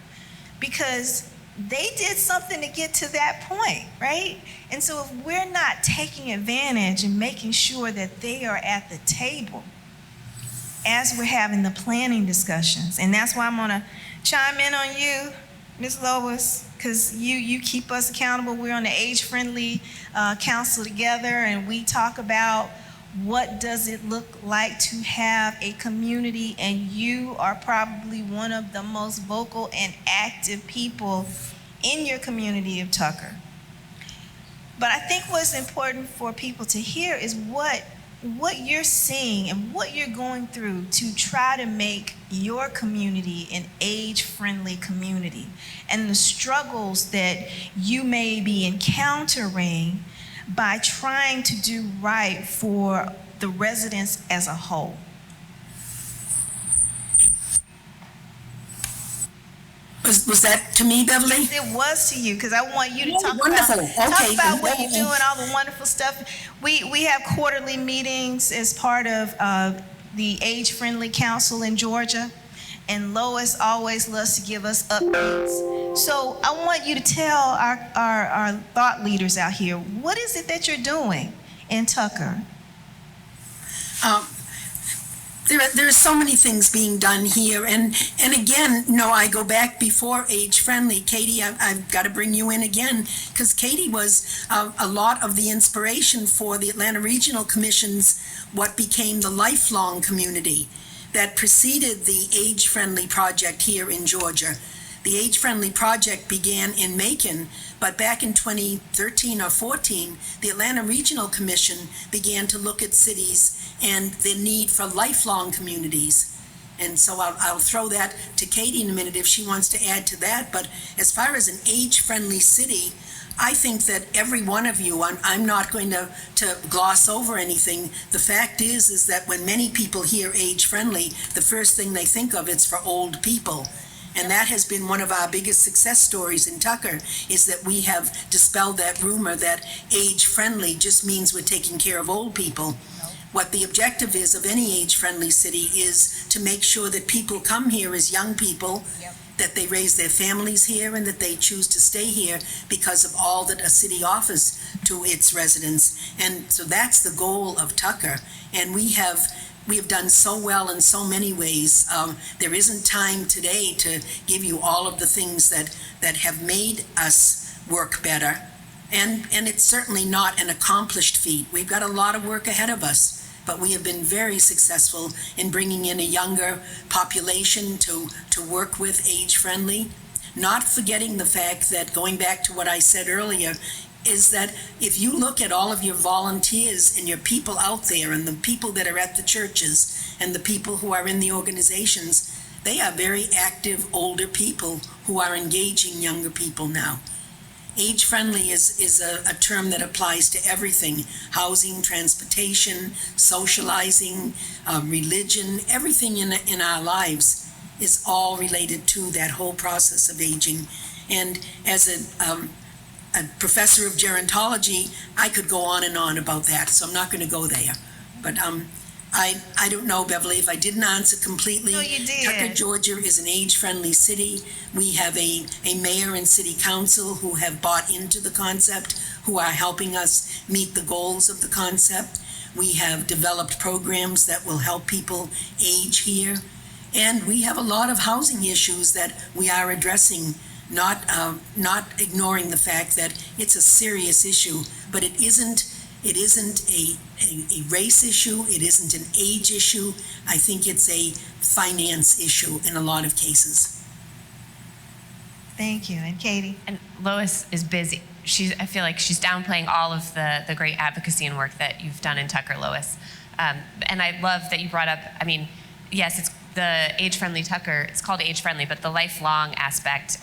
C: because they did something to get to that point, right? And so if we're not taking advantage and making sure that they are at the table as we're having the planning discussions, and that's why I'm gonna chime in on you, Ms. Lois, because you keep us accountable. We're on the age-friendly council together, and we talk about what does it look like to have a community, and you are probably one of the most vocal and active people in your community of Tucker. But I think what's important for people to hear is what you're seeing and what you're going through to try to make your community an age-friendly community, and the struggles that you may be encountering by trying to do right for the residents as a whole.
G: Was that to me, Beverly?
C: Yes, it was to you, because I want you to talk
G: Wonderful.
C: talk about what you're
G: Okay.
C: doing, all the wonderful stuff. We have quarterly meetings as part of the Age-Friendly Council in Georgia, and Lois always loves to give us updates. So I want you to tell our thought leaders out here, what is it that you're doing in Tucker?
G: There are so many things being done here, and again, I go back before Age Friendly. Katie, I've got to bring you in again, because Katie was a lot of the inspiration for the Atlanta Regional Commission's what became the Lifelong Community that preceded the Age Friendly project here in Georgia. The Age Friendly project began in Macon, but back in 2013 or 14, the Atlanta Regional Commission began to look at cities and the need for lifelong communities. And so I'll throw that to Katie in a minute if she wants to add to that. But as far as an age-friendly city, I think that every one of you, I'm not going to gloss over anything. The fact is that when many people hear age-friendly, the first thing they think of is for old people. And that has been one of our biggest success stories in Tucker, is that we have dispelled that rumor that age-friendly just means we're taking care of old people. What the objective is of any age-friendly city is to make sure that people come here as young people, that they raise their families here, and that they choose to stay here because of all that a city offers to its residents. And so that's the goal of Tucker. And we have done so well in so many ways. There isn't time today to give you all of the things that have made us work better. And it's certainly not an accomplished feat. We've got a lot of work ahead of us, but we have been very successful in bringing in a younger population to work with age-friendly. Not forgetting the fact that, going back to what I said earlier, is that if you look at all of your volunteers and your people out there, and the people that are at the churches and the people who are in the organizations, they are very active older people who are engaging younger people now. Age-friendly is a term that applies to everything: housing, transportation, socializing, religion. Everything in our lives is all related to that whole process of aging. And as a professor of gerontology, I could go on and on about that, so I'm not going to go there. But I don't know, Beverly, if I didn't answer completely.
C: No, you did.
G: Tucker, Georgia is an age-friendly city. We have a mayor and city council who have bought into the concept, who are helping us meet the goals of the concept. We have developed programs that will help people age here. And we have a lot of housing issues that we are addressing, not ignoring the fact that it's a serious issue, but it isn't a race issue, it isn't an age issue. I think it's a finance issue in a lot of cases.
C: Thank you. And Katie?
E: And Lois is busy. I feel like she's downplaying all of the great advocacy and work that you've done in Tucker, Lois. And I love that you brought up, yes, it's the age-friendly Tucker. It's called age-friendly, but the lifelong aspect.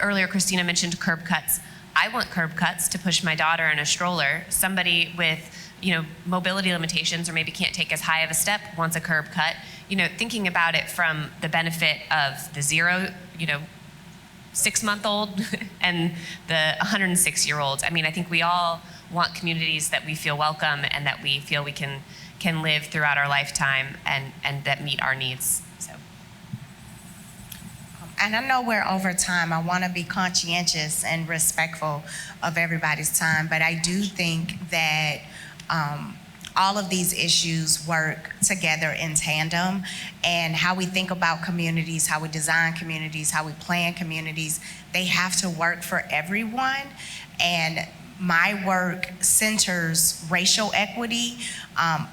E: Earlier Christina mentioned curb cuts. I want curb cuts to push my daughter in a stroller. Somebody with, mobility limitations, or maybe can't take as high of a step, wants a curb cut. Thinking about it from the benefit of the 6-month-old and the 106-year-old. I think we all want communities that we feel welcome and that we feel we can live throughout our lifetime and that meet our needs. So
D: And I know we're over time. I want to be conscientious and respectful of everybody's time, but I do think that all of these issues work together in tandem, and how we think about communities, how we design communities, how we plan communities, they have to work for everyone. And my work centers racial equity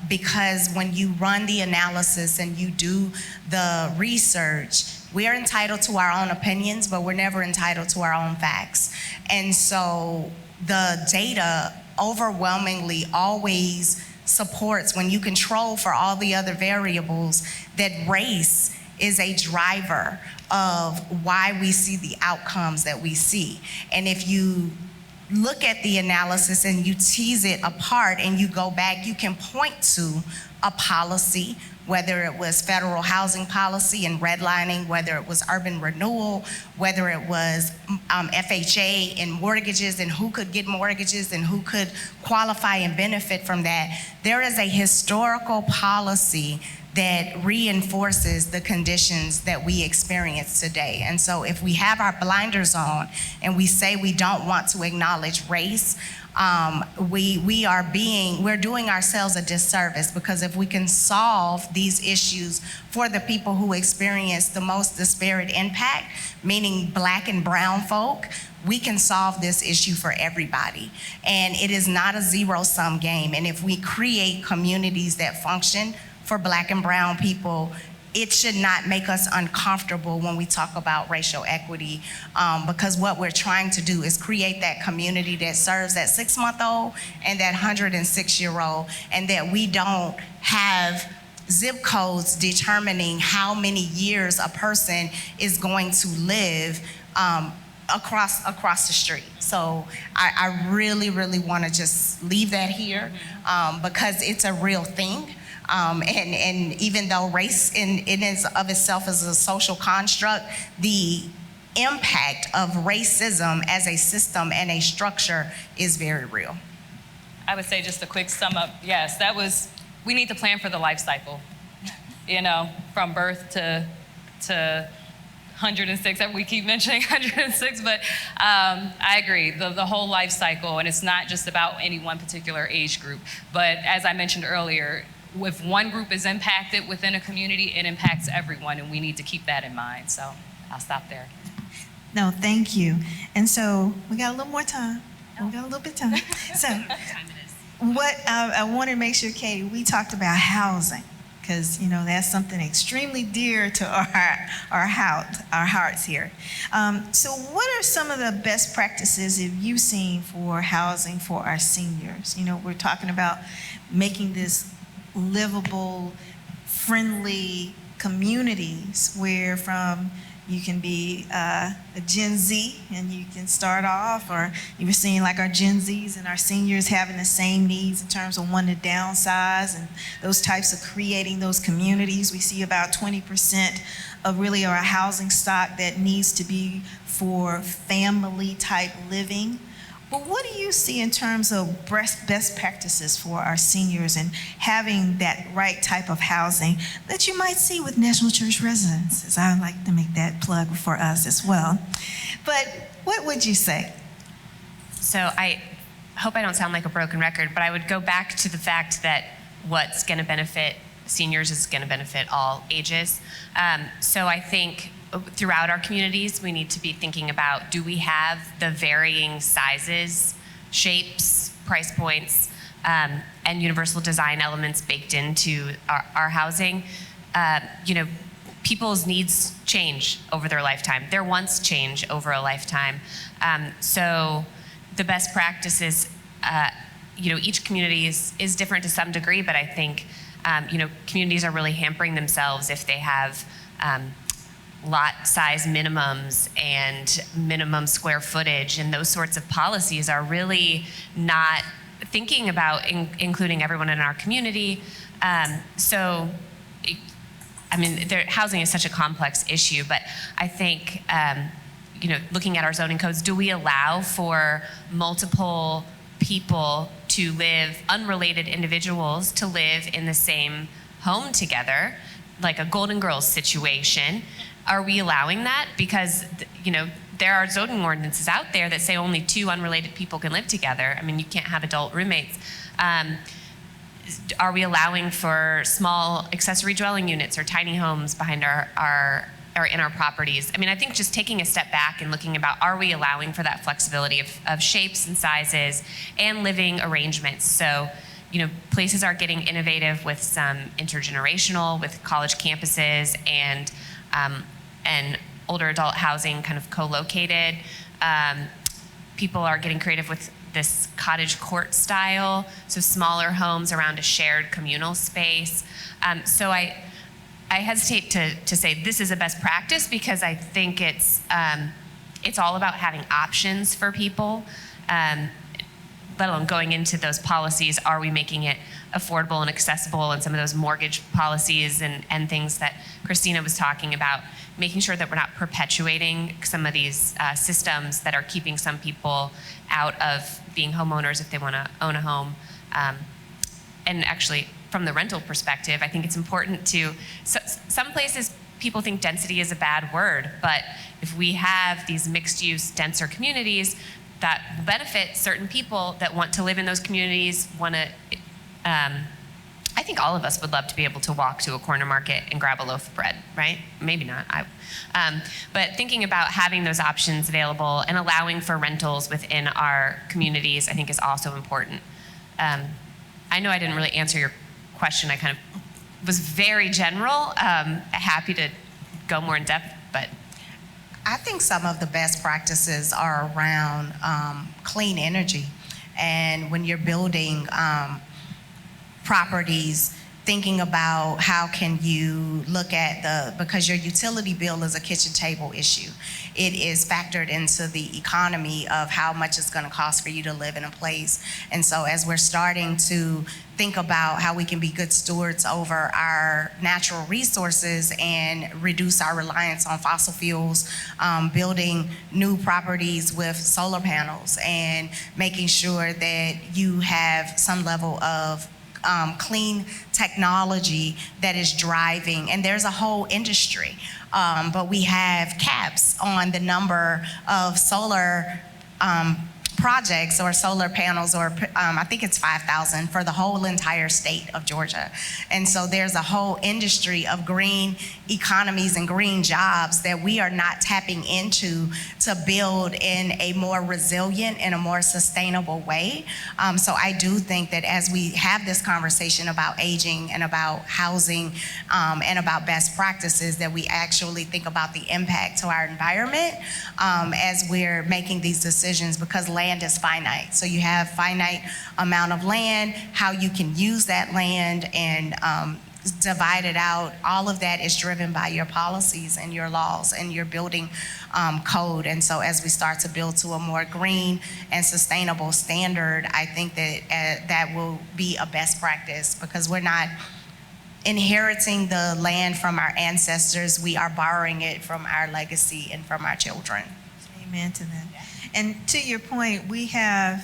D: because when you run the analysis and you do the research, we are entitled to our own opinions, but we're never entitled to our own facts. And so the data overwhelmingly always supports, when you control for all the other variables, that race is a driver of why we see the outcomes that we see. And if you look at the analysis and you tease it apart and you go back, you can point to a policy, whether it was federal housing policy and redlining, whether it was urban renewal, whether it was FHA and mortgages and who could get mortgages and who could qualify and benefit from that. There is a historical policy that reinforces the conditions that we experience today. And so if we have our blinders on and we say we don't want to acknowledge race, we're doing ourselves a disservice, because if we can solve these issues for the people who experience the most disparate impact, meaning Black and brown folk, we can solve this issue for everybody. And it is not a zero-sum game. And if we create communities that function for Black and brown people, it should not make us uncomfortable when we talk about racial equity, because what we're trying to do is create that community that serves that 6-month-old and that 106-year-old, and that we don't have zip codes determining how many years a person is going to live across the street. So I really, really want to just leave that here because it's a real thing. And even though race in of itself is a social construct, the impact of racism as a system and a structure is very real.
F: I would say, just a quick sum up, yes, we need to plan for the life cycle, from birth to 106, we keep mentioning 106, but I agree, the whole life cycle, and it's not just about any one particular age group, but as I mentioned earlier, if one group is impacted within a community, it impacts everyone, and we need to keep that in mind. So I'll stop there.
C: No, thank you. And so we got a little more time. We got a little bit of time. So what I want to make sure, Katie, we talked about housing, because that's something extremely dear to our hearts here. So what are some of the best practices have you seen for housing for our seniors? We're talking about making this livable, friendly communities where you can be a Gen Z and you can start off, or you were seeing like our Gen Zs and our seniors having the same needs in terms of wanting to downsize and those types of creating those communities. We see about 20% of really our housing stock that needs to be for family type living. But what do you see in terms of best practices for our seniors and having that right type of housing that you might see with National Church residences? I would like to make that plug for us as well. But what would you say?
E: So I hope I don't sound like a broken record, but I would go back to the fact that what's going to benefit seniors is going to benefit all ages. So I think throughout our communities, we need to be thinking about, do we have the varying sizes, shapes, price points, and universal design elements baked into our housing? People's needs change over their lifetime. Their wants change over a lifetime. So the best practices, each community is different to some degree, but I think, communities are really hampering themselves if they have lot size minimums and minimum square footage, and those sorts of policies are really not thinking about including everyone in our community. Housing is such a complex issue, but I think, looking at our zoning codes, do we allow for multiple people to live, unrelated individuals to live in the same home together, like a Golden Girls situation? are we allowing that? Because, there are zoning ordinances out there that say only 2 unrelated people can live together. I mean, you can't have adult roommates. Are we allowing for small accessory dwelling units or tiny homes behind our in our properties? I mean, I think just taking a step back and looking about, are we allowing for that flexibility of shapes and sizes and living arrangements? So, places are getting innovative with some intergenerational, with college campuses and older adult housing kind of co-located. People are getting creative with this cottage court style, so smaller homes around a shared communal space. So I hesitate to say this is a best practice, because I think it's all about having options for people, let alone going into those policies. Are we making it affordable and accessible, and some of those mortgage policies and things that Christina was talking about, making sure that we're not perpetuating some of these systems that are keeping some people out of being homeowners if they want to own a home. And actually, from the rental perspective, I think it's important to, some places people think density is a bad word, but if we have these mixed use, denser communities that benefit certain people that want to live in those communities, I think all of us would love to be able to walk to a corner market and grab a loaf of bread, right? Maybe not. But thinking about having those options available and allowing for rentals within our communities, I think is also important. I know I didn't really answer your question. I kind of was very general. Happy to go more in depth, but.
D: I think some of the best practices are around clean energy. And when you're building properties, thinking about how can you look at because your utility bill is a kitchen table issue. It is factored into the economy of how much it's going to cost for you to live in a place. And so as we're starting to think about how we can be good stewards over our natural resources and reduce our reliance on fossil fuels, building new properties with solar panels and making sure that you have some level of clean technology that is driving, and there's a whole industry, but we have caps on the number of solar projects or solar panels, or I think it's 5,000 for the whole entire state of Georgia. And so there's a whole industry of green economies and green jobs that we are not tapping into to build in a more resilient and a more sustainable way. So I do think that as we have this conversation about aging and about housing and about best practices, that we actually think about the impact to our environment as we're making these decisions, because land is finite. So you have finite amount of land, how you can use that land and divide it out. All of that is driven by your policies and your laws and your building code. And so as we start to build to a more green and sustainable standard, I think that that will be a best practice, because we're not inheriting the land from our ancestors. We are borrowing it from our legacy and from our children.
C: Amen to that. And to your point, we have,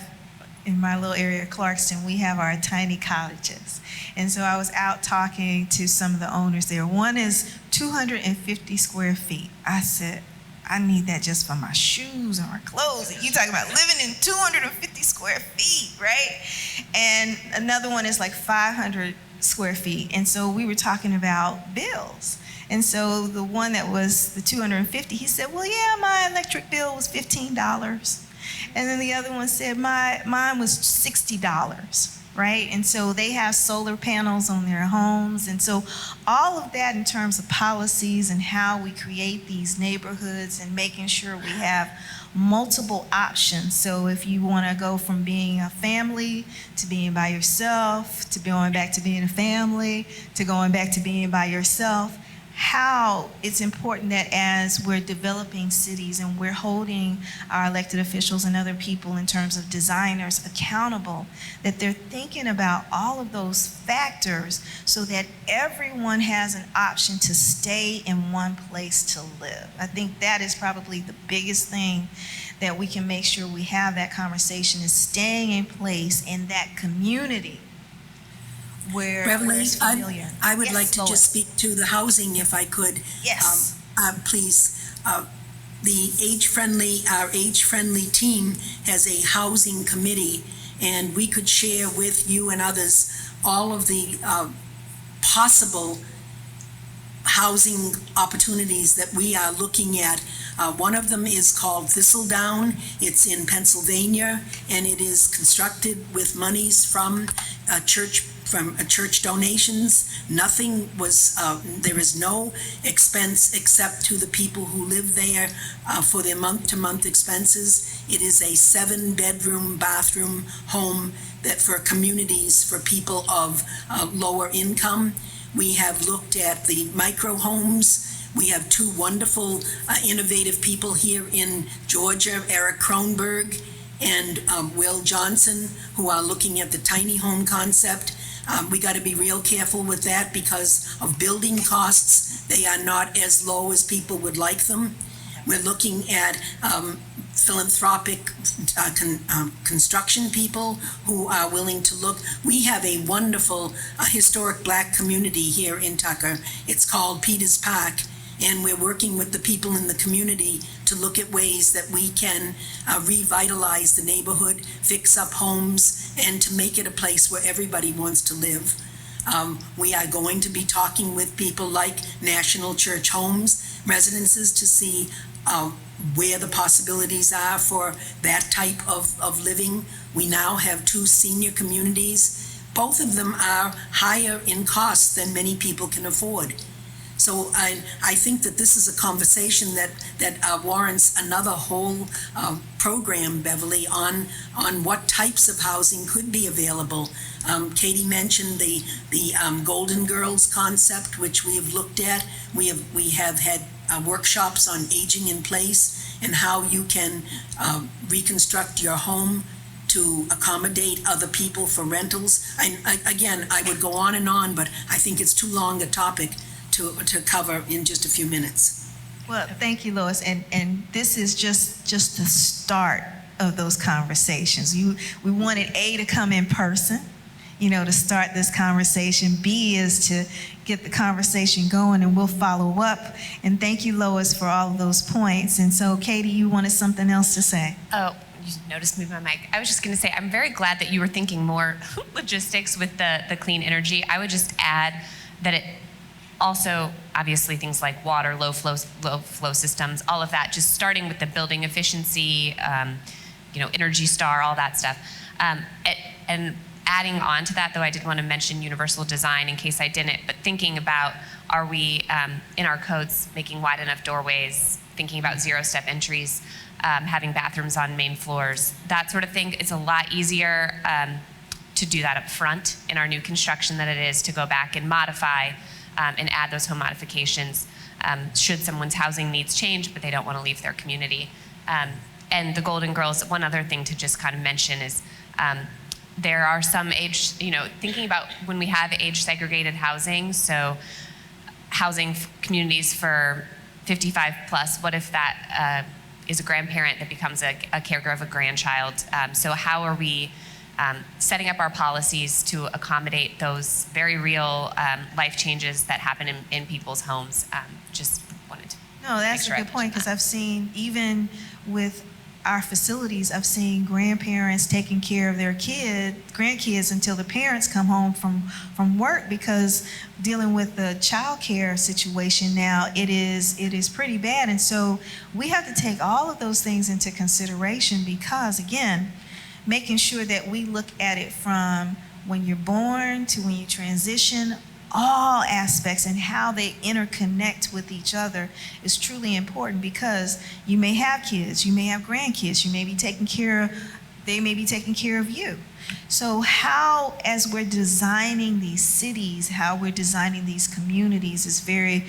C: in my little area of Clarkston, we have our tiny cottages. And so I was out talking to some of the owners there. One is 250 square feet. I said, I need that just for my shoes and my clothes. And you talking about living in 250 square feet, right? And another one is like 500 square feet. And so we were talking about bills. And so the one that was the 250, he said, well, yeah, my electric bill was $15. And then the other one said, mine was $60, right? And so they have solar panels on their homes. And so all of that in terms of policies and how we create these neighborhoods and making sure we have multiple options. So if you want to go from being a family to being by yourself, to going back to being a family, to going back to being by yourself, how it's important that as we're developing cities and we're holding our elected officials and other people in terms of designers accountable, that they're thinking about all of those factors so that everyone has an option to stay in one place to live. I think that is probably the biggest thing that we can make sure we have that conversation, is staying in place in that community where
G: Beverly,
C: it's familiar.
G: I would
C: Yes,
G: like to
C: Lois.
G: just speak to the housing if I could.
C: Yes.
G: please, the our age-friendly team has a housing committee, and we could share with you and others all of the possible housing opportunities that we are looking at. One of them is called Thistledown. It's in Pennsylvania, and it is constructed with monies from church donations. Nothing was, there is no expense except to the people who live there for their month-to-month expenses. It is a 7-bedroom, bathroom home that for communities for people of lower income. We have looked at the micro homes. We have 2 wonderful, innovative people here in Georgia, Eric Kronberg and Will Johnson, who are looking at the tiny home concept. We got to be real careful with that because of building costs. They are not as low as people would like them. We're looking at philanthropic construction people who are willing to look. We have a wonderful historic Black community here in Tucker. It's called Peters Park, and we're working with the people in the community to look at ways that we can revitalize the neighborhood, fix up homes, and to make it a place where everybody wants to live. We are going to be talking with people like National Church Homes Residences to see where the possibilities are for that type of living. We now have 2 senior communities. Both of them are higher in cost than many people can afford. So I think that this is a conversation that warrants another whole program, Beverly, on what types of housing could be available. Katie mentioned the Golden Girls concept, which we have looked at. We have had workshops on aging in place and how you can reconstruct your home to accommodate other people for rentals. Again, I would go on and on, but I think it's too long a topic to cover in just a few minutes.
C: Well, thank you, Lois. And this is just the start of those conversations. We wanted A, to come in person, to start this conversation. B is to get the conversation going, and we'll follow up. And thank you, Lois, for all of those points. And so, Katie, you wanted something else to say?
E: Oh, you noticed me my mic. I was just going to say, I'm very glad that you were thinking more logistics with the clean energy. I would just add that it also, obviously, things like water, low flow systems, all of that, just starting with the building efficiency, Energy Star, all that stuff. And adding on to that, though, I did want to mention universal design in case I didn't, but thinking about, are we in our codes making wide enough doorways, thinking about 0-step entries, having bathrooms on main floors, that sort of thing. It's a lot easier to do that up front in our new construction than it is to go back and modify and add those home modifications should someone's housing needs change, but they don't want to leave their community. And the Golden Girls, one other thing to just kind of mention is there are some age, thinking about when we have age segregated housing, so housing communities for 55 plus, what if that is a grandparent that becomes a caregiver of a grandchild? So how are we setting up our policies to accommodate those very real life changes that happen in people's homes? Just wanted to.
C: No, that's a good point, because I've seen, even with our facilities, I've seen grandparents taking care of their grandkids until the parents come home from work, because dealing with the child care situation now, it is pretty bad. And so we have to take all of those things into consideration, because again, making sure that we look at it from when you're born to when you transition, all aspects and how they interconnect with each other is truly important, because you may have kids, you may have grandkids, they may be taking care of you. So how, as we're designing these cities, how we're designing these communities is very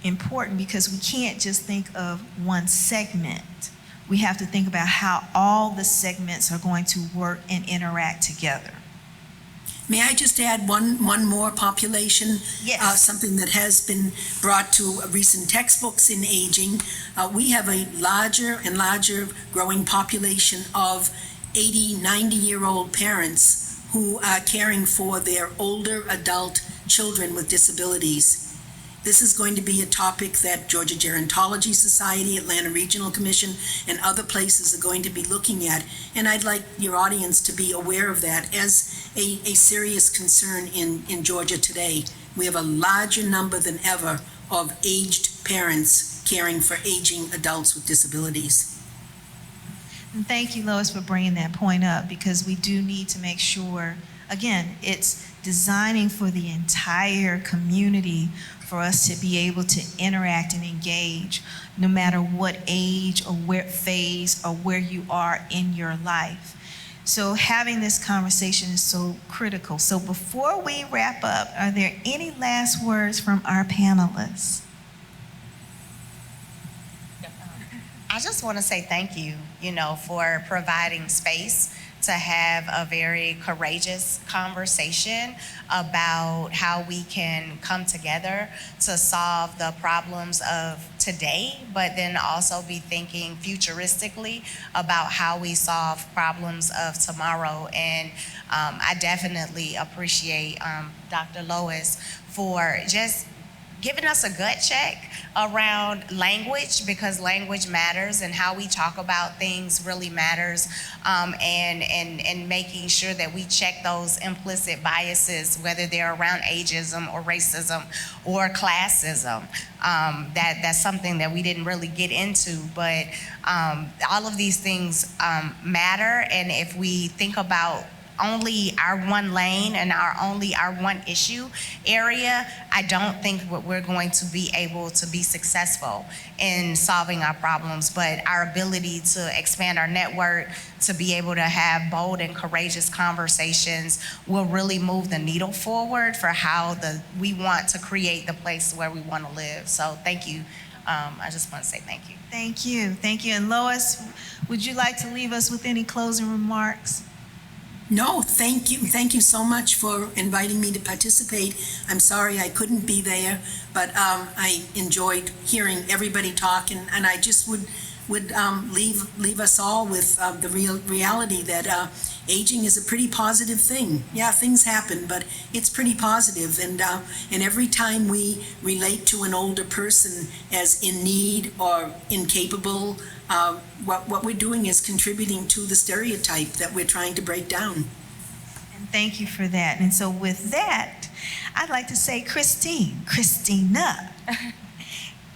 C: important, because we can't just think of one segment. We have to think about how all the segments are going to work and interact together.
G: May I just add one more population?
C: Yes.
G: Something that has been brought to recent textbooks in aging. We have a larger and larger growing population of 80, 90-year-old parents who are caring for their older adult children with disabilities. This is going to be a topic that Georgia Gerontology Society, Atlanta Regional Commission, and other places are going to be looking at. And I'd like your audience to be aware of that as a serious concern in Georgia today. We have a larger number than ever of aged parents caring for aging adults with disabilities.
C: And thank you, Lois, for bringing that point up, because we do need to make sure, again, it's designing for the entire community for us to be able to interact and engage no matter what age or where phase or where you are in your life. So having this conversation is so critical. So before we wrap up, are there any last words from our panelists?
D: I just want to say thank you, for providing space to have a very courageous conversation about how we can come together to solve the problems of today, but then also be thinking futuristically about how we solve problems of tomorrow. And I definitely appreciate Dr. Lois for just giving us a gut check around language, because language matters and how we talk about things really matters, and making sure that we check those implicit biases, whether they're around ageism or racism or classism. That's something that we didn't really get into, but all of these things matter, and if we think about only our one lane and our one issue area, I don't think we're going to be able to be successful in solving our problems. But our ability to expand our network, to be able to have bold and courageous conversations will really move the needle forward for how we want to create the place where we want to live. So thank you. I just want to say thank you.
C: Thank you. Thank you. And Lois, would you like to leave us with any closing remarks?
G: No, thank you. Thank you so much for inviting me to participate. I'm sorry I couldn't be there, but I enjoyed hearing everybody talk, and I just would leave us all with the reality that aging is a pretty positive thing. Yeah, things happen, but it's pretty positive, and every time we relate to an older person as in need or incapable, what we're doing is contributing to the stereotype that we're trying to break down.
C: And thank you for that. And so with that, I'd like to say Christina,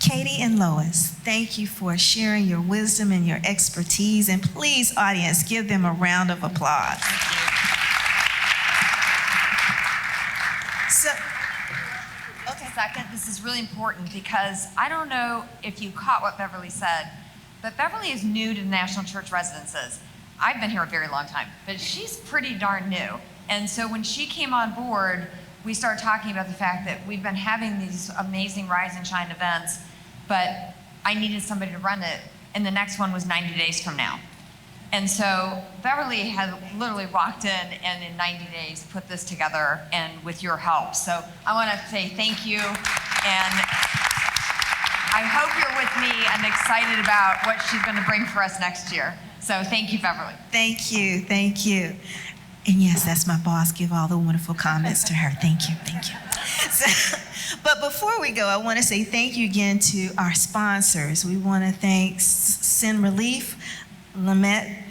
C: Katie and Lois, thank you for sharing your wisdom and your expertise. And please, audience, give them a round of applause. So,
A: Okay, second, this is really important because I don't know if you caught what Beverly said, but Beverly is new to the National Church Residences. I've been here a very long time, but she's pretty darn new. And so when she came on board, we started talking about the fact that we've been having these amazing Rise and Shine events, but I needed somebody to run it, and the next one was 90 days from now. And so Beverly had literally walked in and in 90 days put this together, and with your help. So I want to say thank you, and I hope you're with me and excited about what she's going to bring for us next year. So thank you, Beverly.
C: thank you, thank you. And yes, that's my boss. Give all the wonderful comments to her. Thank you, thank you. But before we go, I want to say thank you again to our sponsors. We want to thank Sin Relief, Lamette,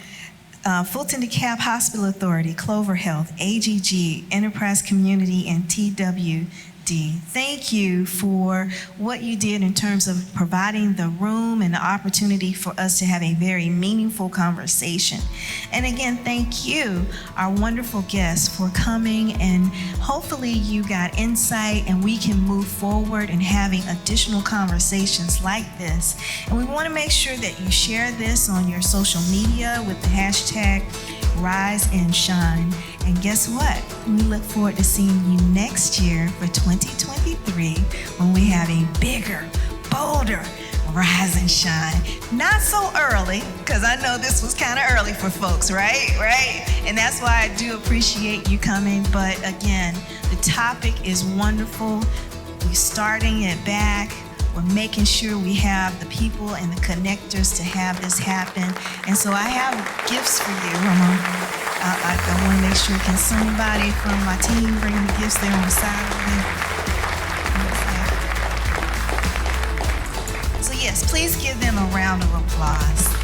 C: Fulton DeKalb Hospital Authority, Clover Health, AGG, Enterprise Community, and TWD. Thank you for what you did in terms of providing the room and the opportunity for us to have a very meaningful conversation. And again, thank you, our wonderful guests, for coming, and hopefully you got insight and we can move forward in having additional conversations like this. And we want to make sure that you share this on your social media with the hashtag Rise and Shine. And guess what? We look forward to seeing you next year for 2023 when we have a bigger, bolder Rise and Shine. Not so early, because I know this was kind of early for folks, right? And that's why I do appreciate you coming. But again, the topic is wonderful. We're starting it back. We're making sure we have the people and the connectors to have this happen. And so I have gifts for you. I want to make sure, can somebody from my team bring the gifts there on the side over there? round of applause.